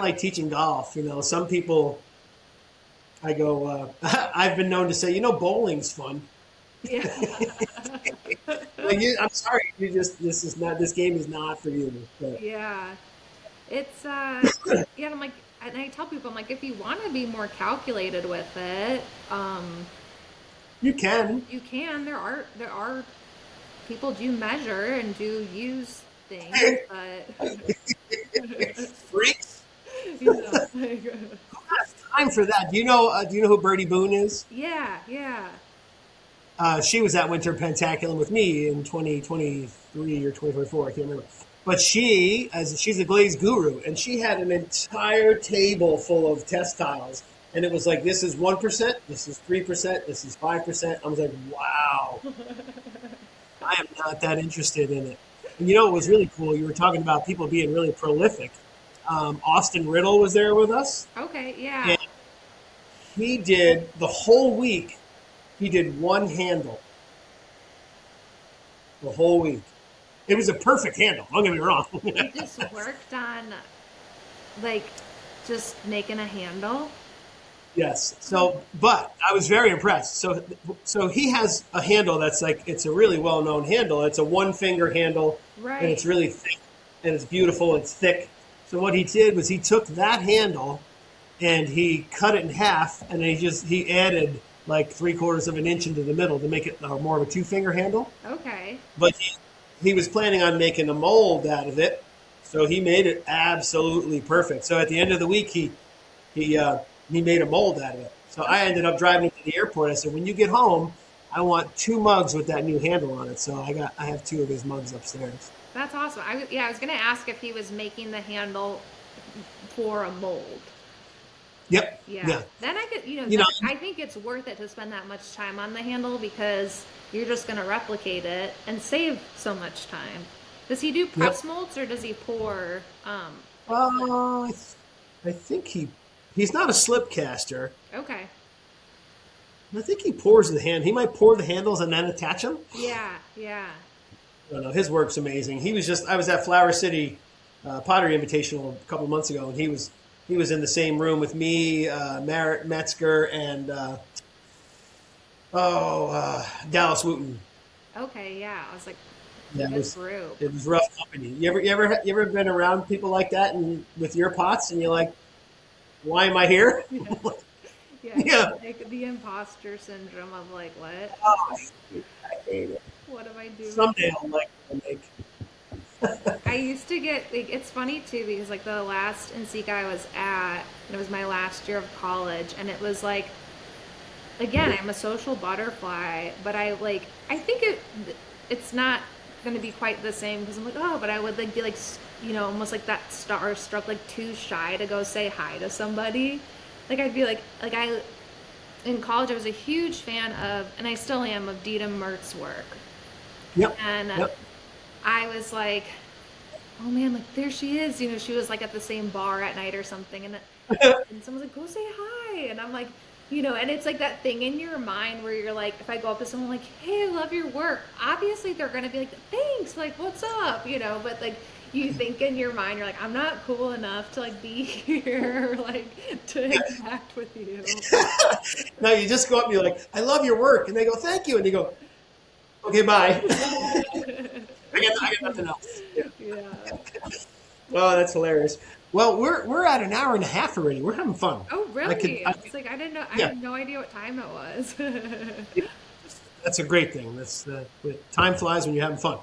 like teaching golf. Some people. I go. I've been known to say, bowling's fun. Yeah. I'm sorry. This game is not for you. But. Yeah. It's yeah. And I'm like, and I tell people, I'm like, if you want to be more calculated with it, You can. you can. There are people do measure and do use things, but Freaks. like, Who has time for that? Do you know who Bertie Boone is? yeah, yeah. She was at Winter Pentaculum with me in 2023 or 2024. I can't remember. But she's a glaze guru, and she had an entire table full of test tiles. And it was like, this is 1%, this is 3%, this is 5%. I was like, wow, I am not that interested in it. And it was really cool. You were talking about people being really prolific. Austin Riddle was there with us. Okay, yeah. And he did the whole week. He did one handle the whole week. It was a perfect handle. Don't get me wrong. You just worked on like just making a handle. Yes. But I was very impressed. So he has a handle that's like, it's a really well-known handle. It's a one-finger handle, Right. and it's really thick, and it's beautiful. It's thick. So what he did was he took that handle and he cut it in half, and he added like 3/4 of an inch into the middle to make it more of a two-finger handle. Okay. But he was planning on making a mold out of it, so he made it absolutely perfect. So at the end of the week, he made a mold out of it. So I ended up driving to the airport. I said, when you get home, I want 2 mugs with that new handle on it. So I have 2 of his mugs upstairs. That's awesome. I was gonna ask if he was making the handle for a mold. Yep. Yeah. Then I could, I think it's worth it to spend that much time on the handle because you're just going to replicate it and save so much time. Does he do press molds or does he pour? I think he's not a slip caster. Okay. I think he pours the hand. He might pour the handles and then attach them. Yeah. Yeah. I don't know. His work's amazing. I was at Flower City Pottery Invitational a couple months ago, and he was in the same room with me, Merritt Metzger, and Dallas Wooten. Okay. Yeah. I was like, Yeah, good group. it was rough company. You ever been around people like that and with your pots, and you're like, why am I here? Yeah. Yeah. Like the imposter syndrome of like, what? Oh, I hate it. What am I doing? Someday I'll like to make. I used to get like it's funny too because like the last NCECA I was at, and it was my last year of college, and it was like, again, I'm a social butterfly, but I think it's not going to be quite the same because I'm like, oh, but I would like be like, almost like that starstruck, like too shy to go say hi to somebody. Like I'd be like in college I was a huge fan of, and I still am, of Dita Mert's work. Yep. And Yep. I was like, oh man, like there she is. She was like at the same bar at night or something, and someone's like, go say hi, and I'm like, and it's like that thing in your mind where you're like, if I go up to someone like, hey, I love your work, obviously they're gonna be like, thanks, like what's up, but like you think in your mind, you're like, I'm not cool enough to like be here, like to interact with you. No, you just go up and you're like, I love your work, and they go, thank you, and you go, okay, bye. I got nothing else. Yeah. Oh, that's hilarious. Well, we're at an hour and a half already. We're having fun. Oh, really? I It's like I didn't know. I Yeah. had no idea what time it was. That's a great thing. That's time flies when you're having fun.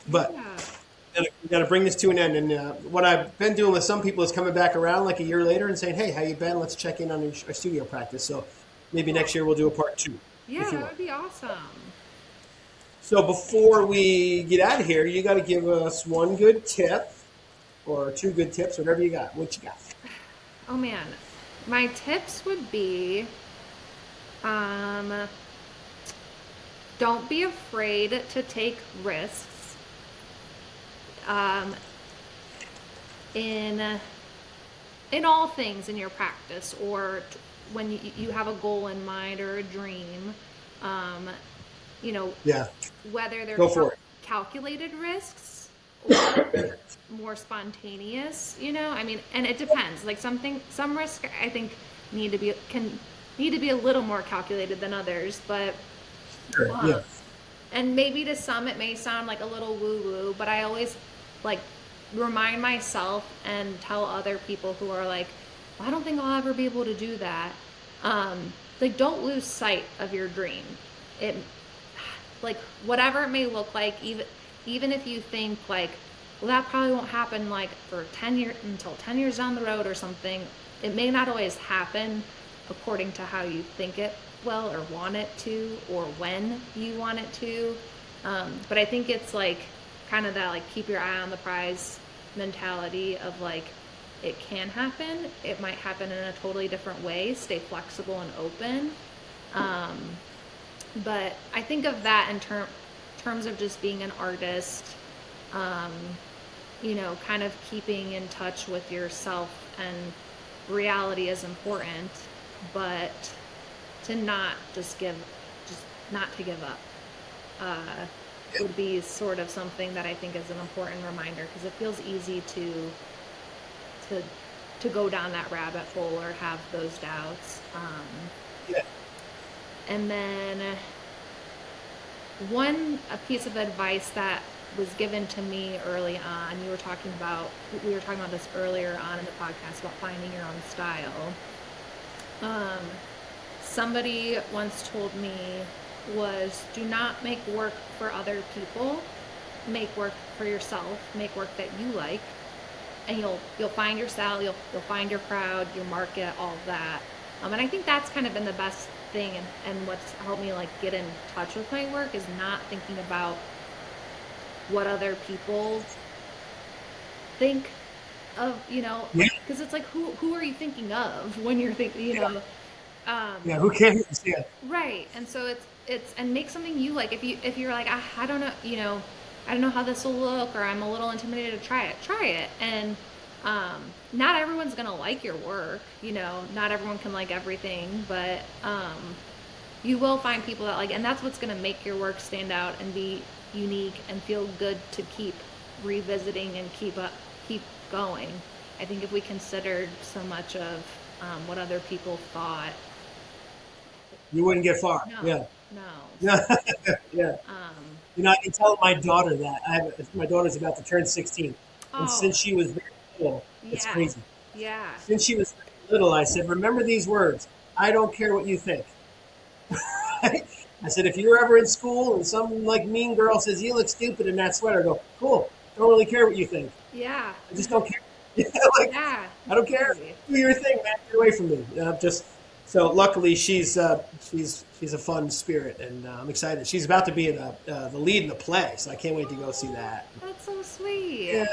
But Yeah. we got to bring this to an end. And what I've been doing with some people is coming back around like a year later and saying, "Hey, how you been? Let's check in on our studio practice." So maybe next year we'll do a part 2. Yeah, if you that want. would be awesome. So before we get out of here, you got to give us one good tip or 2 good tips, whatever you got. What you got? Oh man, my tips would be, don't be afraid to take risks. In all things in your practice, or when you have a goal in mind or a dream, you know, Yeah, whether they're go for it. calculated risks or more spontaneous, I mean, and it depends. Like some risks I think need to be a little more calculated than others, but Sure. Yeah. and maybe to some it may sound like a little woo-woo, but I always like remind myself and tell other people who are like, I don't think I'll ever be able to do that. Like, don't lose sight of your dream. It, like, whatever it may look like, even if you think like, well, that probably won't happen like for 10 years until 10 years down the road or something. It may not always happen according to how you think it will or want it to, or when you want it to. But I think it's like kind of that like keep your eye on the prize mentality of like, it can happen. It might happen in a totally different way. Stay flexible and open. But I think of that in terms of just being an artist, kind of keeping in touch with yourself, and reality is important, but to not not to give up would be sort of something that I think is an important reminder, because it feels easy to go down that rabbit hole or have those doubts. Yeah. And then a piece of advice that was given to me early on, we were talking about this earlier on in the podcast about finding your own style. Somebody once told me was, do not make work for other people, make work for yourself, make work that you like, and you'll find your style, you'll find your crowd, your market, all of that. And I think that's kind of been the best thing, and what's helped me like get in touch with my work is not thinking about what other people think of, because it's like, who are you thinking of when you're thinking, Yeah, who cares? Yeah. Right. And so it's and make something you like. If you're like, I don't know, I don't know how this will look, or I'm a little intimidated to try it. And not everyone's gonna like your work, not everyone can like everything, but you will find people that like, and that's what's gonna make your work stand out and be unique and feel good to keep revisiting and keep going. I think if we considered so much of what other people thought, You wouldn't get far. no, Yeah. no. Yeah. I can tell my daughter that. My daughter's about to turn 16. And since she was very little, it's Yeah. crazy. Yeah. Since she was little, I said, remember these words. I don't care what you think. I said, if you're ever in school and some like mean girl says, you look stupid in that sweater, I go, cool. Don't really care what you think. Yeah. I just don't care. Yeah. I don't care. Do your thing, man. Get away from me. So luckily she's a fun spirit, and I'm excited. She's about to be in the lead in the play, so I can't wait to go see that. That's so sweet. Yeah,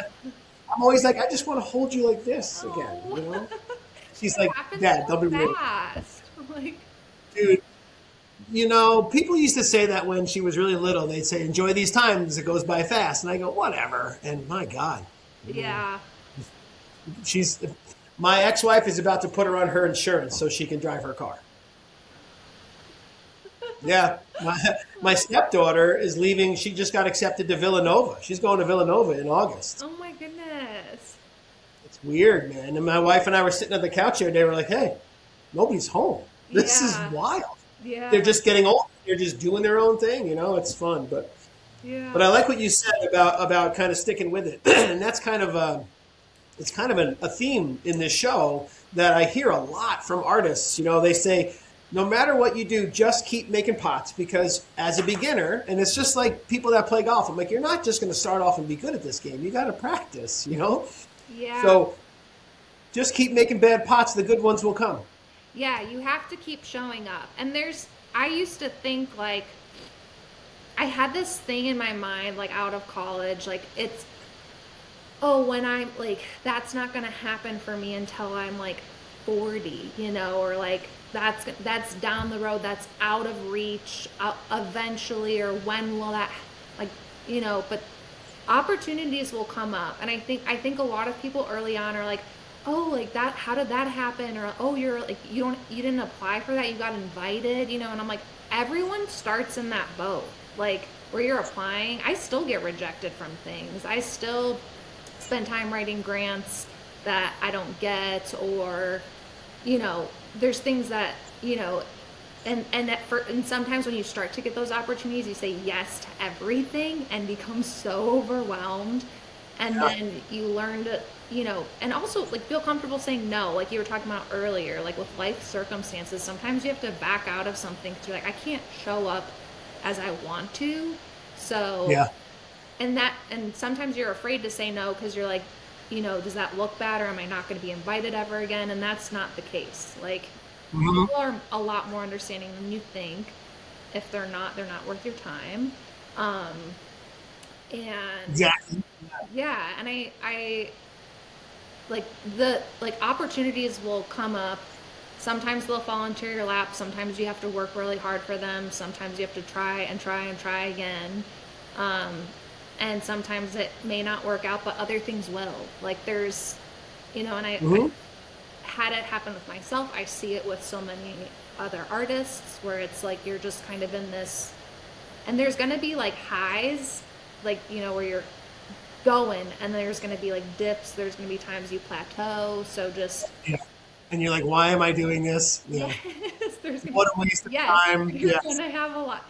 I'm always like, I just want to hold you like this again. She's like, Dad, they'll be real. Fast. Like, Dude, people used to say that when she was really little. They'd say, enjoy these times, it goes by fast. And I go, whatever. And my God. yeah. My ex-wife is about to put her on her insurance so she can drive her car. Yeah. My stepdaughter is leaving. She just got accepted to Villanova. She's going to Villanova in August. Oh my goodness. It's weird, man. And my wife and I were sitting on the couch here, and they were like, hey, nobody's home. This is wild. Yeah. They're just getting old. They're just doing their own thing. It's fun. But I like what you said about kind of sticking with it. And that's kind of a theme in this show that I hear a lot from artists. They say, no matter what you do, just keep making pots, because as a beginner, and it's just like people that play golf, I'm like, you're not just going to start off and be good at this game. You got to practice, Yeah. So just keep making bad pots. The good ones will come. Yeah, you have to keep showing up. And I used to think like, I had this thing in my mind, like out of college, like oh, when I'm like, that's not going to happen for me until I'm like 40, or like that's down the road, that's out of reach eventually, or when will that, like, but opportunities will come up. And I think a lot of people early on are like, oh, like that, how did that happen? Or, oh, you're like, you didn't apply for that, you got invited, and I'm like, everyone starts in that boat, like where you're applying. I still get rejected from things. I still spend time writing grants that I don't get, or there's things that and sometimes when you start to get those opportunities, you say yes to everything and become so overwhelmed, and then you learn to and also like feel comfortable saying no, like you were talking about earlier, like with life circumstances. Sometimes you have to back out of something because you're like, I can't show up as I want to, so Yeah. and sometimes you're afraid to say no because you're like, does that look bad, or am I not going to be invited ever again? And that's not the case. Like, Hmm. people are a lot more understanding than you think. If they're not worth your time. Um, and Exactly. yeah, and I like opportunities will come up. Sometimes they'll fall into your lap. Sometimes you have to work really hard for them. Sometimes you have to try and try and try again. Um, and sometimes it may not work out, but other things will. Like there's, and I Hmm. had it happen with myself. I see it with so many other artists where it's like you're just kind of in this, and there's going to be like highs, like, where you're going, and there's going to be like dips. There's going to be times you plateau. So just, Yeah. And you're like, why am I doing this? yes, Yeah. there's going to What be, a waste of yes, time. you're going Yes. to have a lot.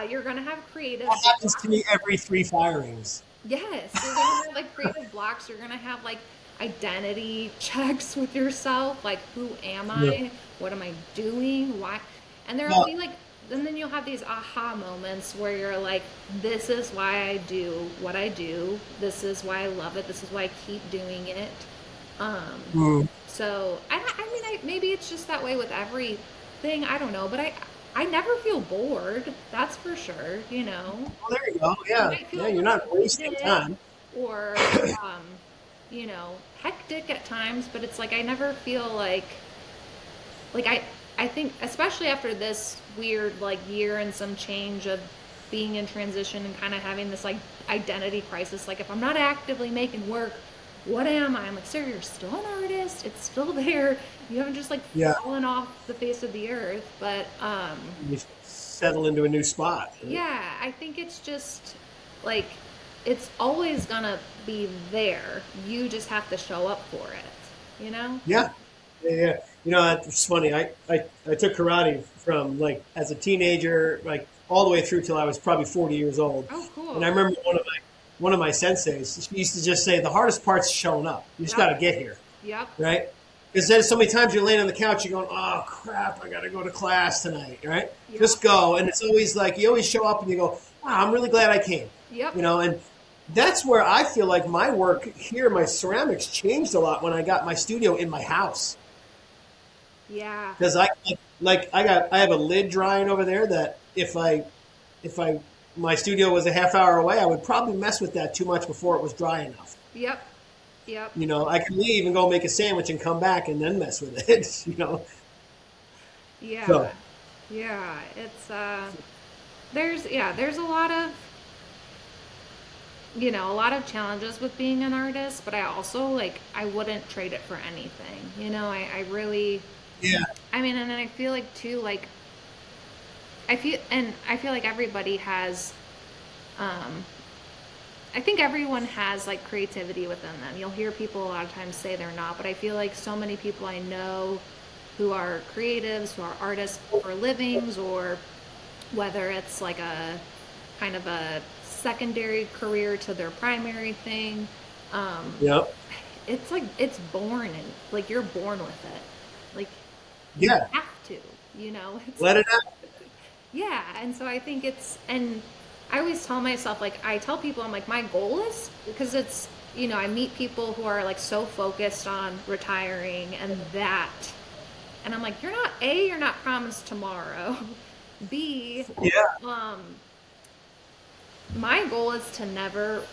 You're going to have creative That happens to me blocks. every three firings. Yes, you're gonna have like creative blocks. You're gonna have like identity checks with yourself. Like, who am Yeah. I? What am I doing? Why? And there'll Yeah. be like, and then you'll have these aha moments where you're like, this is why I do what I do. This is why I love it. This is why I keep doing it. Um, Mm. so I mean, maybe it's just that way with everything. I don't know, but I never feel bored. That's for sure. Well, there you go. It Yeah. might feel Yeah. a You're little not wasting hectic time. or um, hectic at times, but it's like I never feel like I think especially after this weird like year and some change of being in transition and kind of having this like identity crisis, like if I'm not actively making work, what am I? I'm like, Sarah, you're still an artist. It's still there. You haven't just like Yeah. fallen off the face of the earth. But You settle into a new spot. Right? yeah, I think it's just like it's always gonna be there. You just have to show up for it, you know? Yeah. Yeah. Yeah. It's funny. I took karate from like as a teenager, like all the way through till I was probably 40 years old. Oh, And I cool. remember one of my senseis, she used to just say, the hardest part's showing up. You just got Yep. to get here. Yep. Right? Because then so many times you're laying on the couch, you're going, oh crap, I got to go to class tonight, right? Yep. Just go. And it's always like, you always show up and you go, wow, I'm really glad I came. Yep. And that's where I feel like my work here, my ceramics changed a lot when I got my studio in my house. Yeah. Because I have a lid drying over there that if I my studio was a half hour away, I would probably mess with that too much before it was dry enough. Yep. Yep. I could leave and go make a sandwich and come back and then mess with it. Yeah. So Yeah. It's there's a lot of challenges with being an artist, but I also like I wouldn't trade it for anything. I really yeah, I mean, and I feel like too like I feel like everybody has um I think everyone has like creativity within them. You'll hear people a lot of times say they're not, but I feel like so many people I know who are creatives, who are artists for livings, or whether it's like a kind of a secondary career to their primary thing. Um, yeah, it's like it's born and like you're born with it. Like you yeah. have to, It's Let it out. yeah, and so I think and I always tell myself, like, I tell people, I'm like, my goal is, because it's, I meet people who are like so focused on retiring and that And I'm like, you're not promised tomorrow. B, Yeah. um, my goal is to never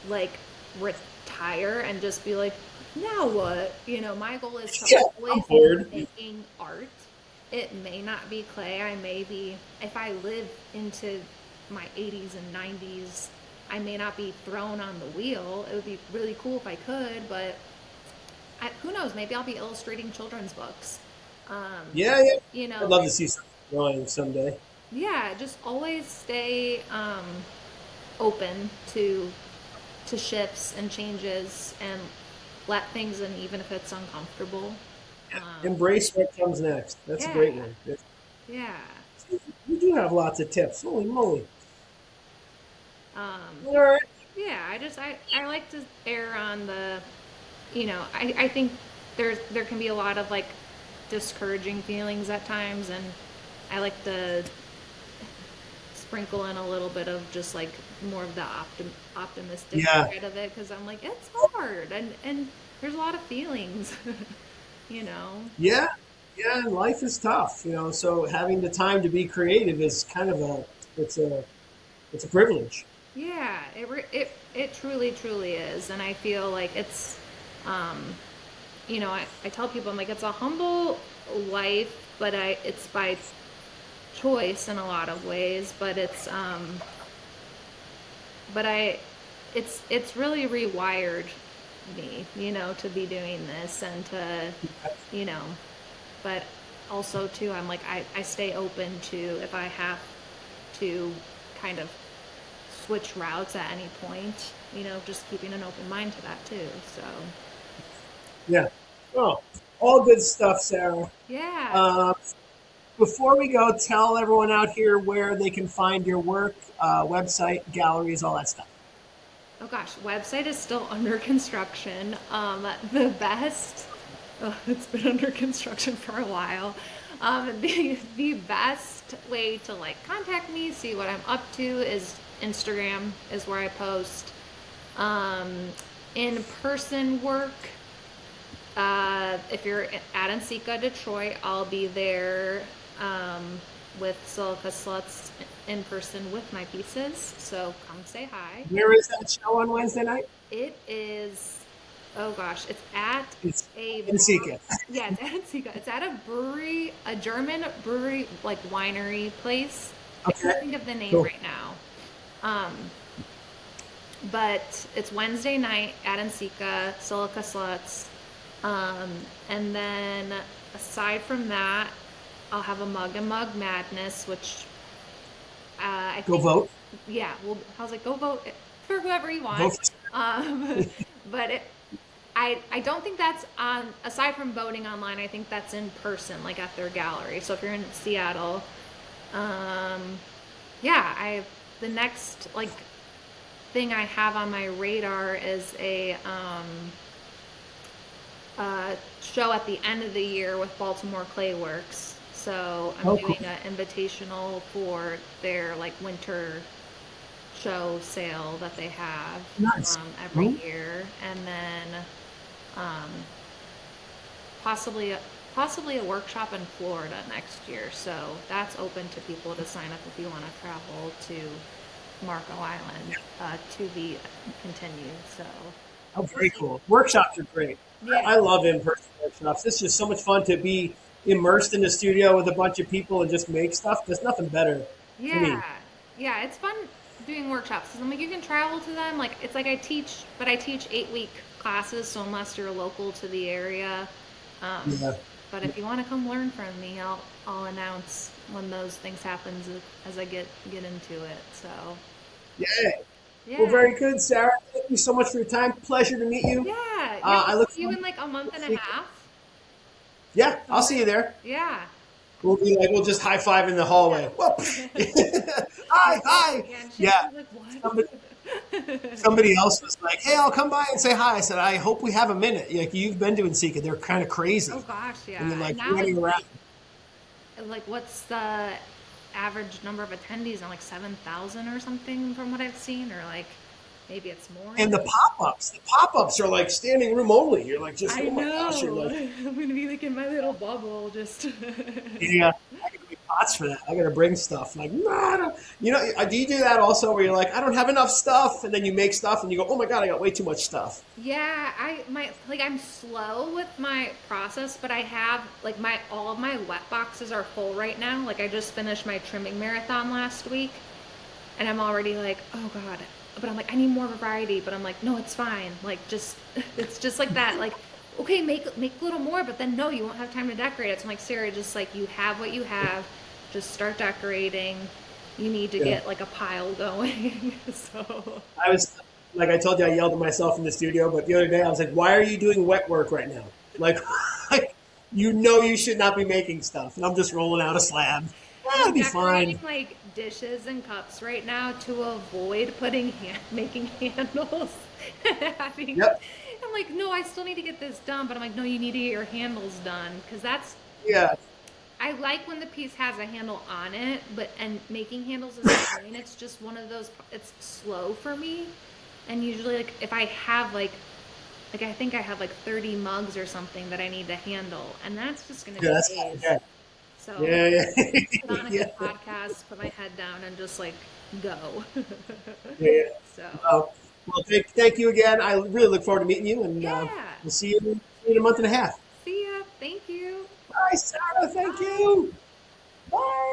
like retire and just be like, now what? My goal is to Yeah. I'm always be bored. making art. It may not be clay. I may be, if I live into my 80s and 90s, I may not be thrown on the wheel. It would be really cool if I could, but who knows? Maybe I'll be illustrating children's books. Um, Yeah, yeah. I'd love to like, see some drawing someday. yeah, just always stay open to shifts and changes and let things in even if it's uncomfortable. Embrace what comes next. That's a Yeah, great one. yeah. You do have lots of tips. Holy moly. Um, All right. yeah, I like to err on the, I think there can be a lot of like discouraging feelings at times, and I like to sprinkle in a little bit of just like more of the optimistic Yeah. side of it, because I'm like, it's hard and there's a lot of feelings, you know. Yeah. Yeah, and life is tough, so having the time to be creative is kind of it's a it's a privilege. Yeah, it truly is, and I feel like it's, um, I tell people, I'm like, it's a humble life, but it's by choice in a lot of ways, but but I, it's really rewired me, to be doing this and to, you know, but also too, I'm like, I stay open to if I have to kind of switch routes at any point, just keeping an open mind to that too. So, Yeah. Oh, all good stuff, Sarah. yeah. Uh, Before we go, tell everyone out here where they can find your work, website, galleries, all that stuff. Oh gosh, website is still under construction. The best, oh, it's been under construction for a while. The best way to like contact me, see what I'm up to is Instagram is where I post. Um, in person work, if you're at Ensika, Detroit, I'll be there with Silica Sluts in person with my pieces. So come say hi. Where is that show on Wednesday night? It is, oh gosh, it's at It's a, in Sika. yeah, it's at Ensika. It's at a brewery, a German brewery, like winery place. I Okay, can't think of the name cool. right now. Um, but it's Wednesday night at Ensika, Silica Sluts. Um, and then aside from that, I'll have a Mug and Mug Madness, which I Go think, vote. yeah, well, I was like, go vote for whoever you want. Vote. Um, but I don't think that's on, aside from voting online, I think that's in person, like at their gallery. So if you're in Seattle, um, yeah, the next, like, thing I have on my radar is a show at the end of the year with Baltimore Clay Works. So I'm Oh, doing cool. an invitational for their like winter show sale that they have Nice. every Hmm? year, and then um, possibly possibly a workshop in Florida next year. So that's open to people to sign up if you want to travel to Marco Island to be continued. So Oh, we'll very see. cool. Workshops are great. Yeah. I love in-person workshops. It's just so much fun to be immersed in the studio with a bunch of people and just make stuff. There's nothing better to Yeah, me. yeah, it's fun doing workshops. 'Cause I'm like, you can travel to them. Like, it's like I teach, but I teach 8-week classes. So unless you're local to the area, um, Yeah. but if you want to come learn from me, I'll announce when those things happen as I get into it. So Yay. Well, yeah, very good, Sarah. Thank you so much for your time. Pleasure to meet you. yeah, yeah. I I'll look see you forward in like a month to and a seeing. half. Yeah, I'll Come see by. you there. Yeah, We'll be like, we'll just high five in the hallway. Whoop. yeah. Hi, Your hi. basic handshake. Yeah. You're like, Somebody, what? somebody else was like, hey, I'll come by and say hi. I said, I hope we have a minute. Like, you've been doing Sika. They're kind of Oh crazy. gosh, And you're yeah. And like now running it's around. like what's the average number of attendees on like 7,000 or something from what I've seen, or like maybe it's more. And the pop-ups are like standing room only. You're like, just, I oh my gosh, you're know. like, I'm gonna be like in my little bubble, just. yeah, I gotta make pots for that. I gotta bring stuff. Like, nah, I don't, do you do that also where you're like, I don't have enough stuff, and then you make stuff and you go, oh my God, I got way too much stuff. Yeah, I'm slow with my process, but I have like all of my wet boxes are full right now. Like I just finished my trimming marathon last week, and I'm already like, oh God. But I'm like, I need more variety. But I'm like, no, it's fine. Like just it's just like that. Like, okay, make a little more, but then no, you won't have time to decorate it. So I'm like, Sarah, just like you have what you have, just start decorating. You need to Yeah. get like a pile going. So I was, like I told you, I yelled at myself in the studio, but the other day I was like, why are you doing wet work right now? Like, you should not be making stuff. And I'm just rolling out a slab. It'll I'm be decorating fine. like dishes and cups right now to avoid making handles. Having, Yep. I'm like, no, I still need to get this done, but I'm like, no, you need to get your handles done because Yeah. I like when the piece has a handle on it, and making handles is fine. It's just one of those. It's slow for me, and usually like if I have like I think I have like 30 mugs or something that I need to handle, and that's just gonna Yeah, be that's days. yeah. So Yeah, put on a yeah. good podcast, put my head down, and just like go. Yeah. So Well, thank you again. I really look forward to meeting you, and yeah, we'll see you in a month and a half. see ya. Thank you. Bye, Sarah. Thank Bye. you. Bye.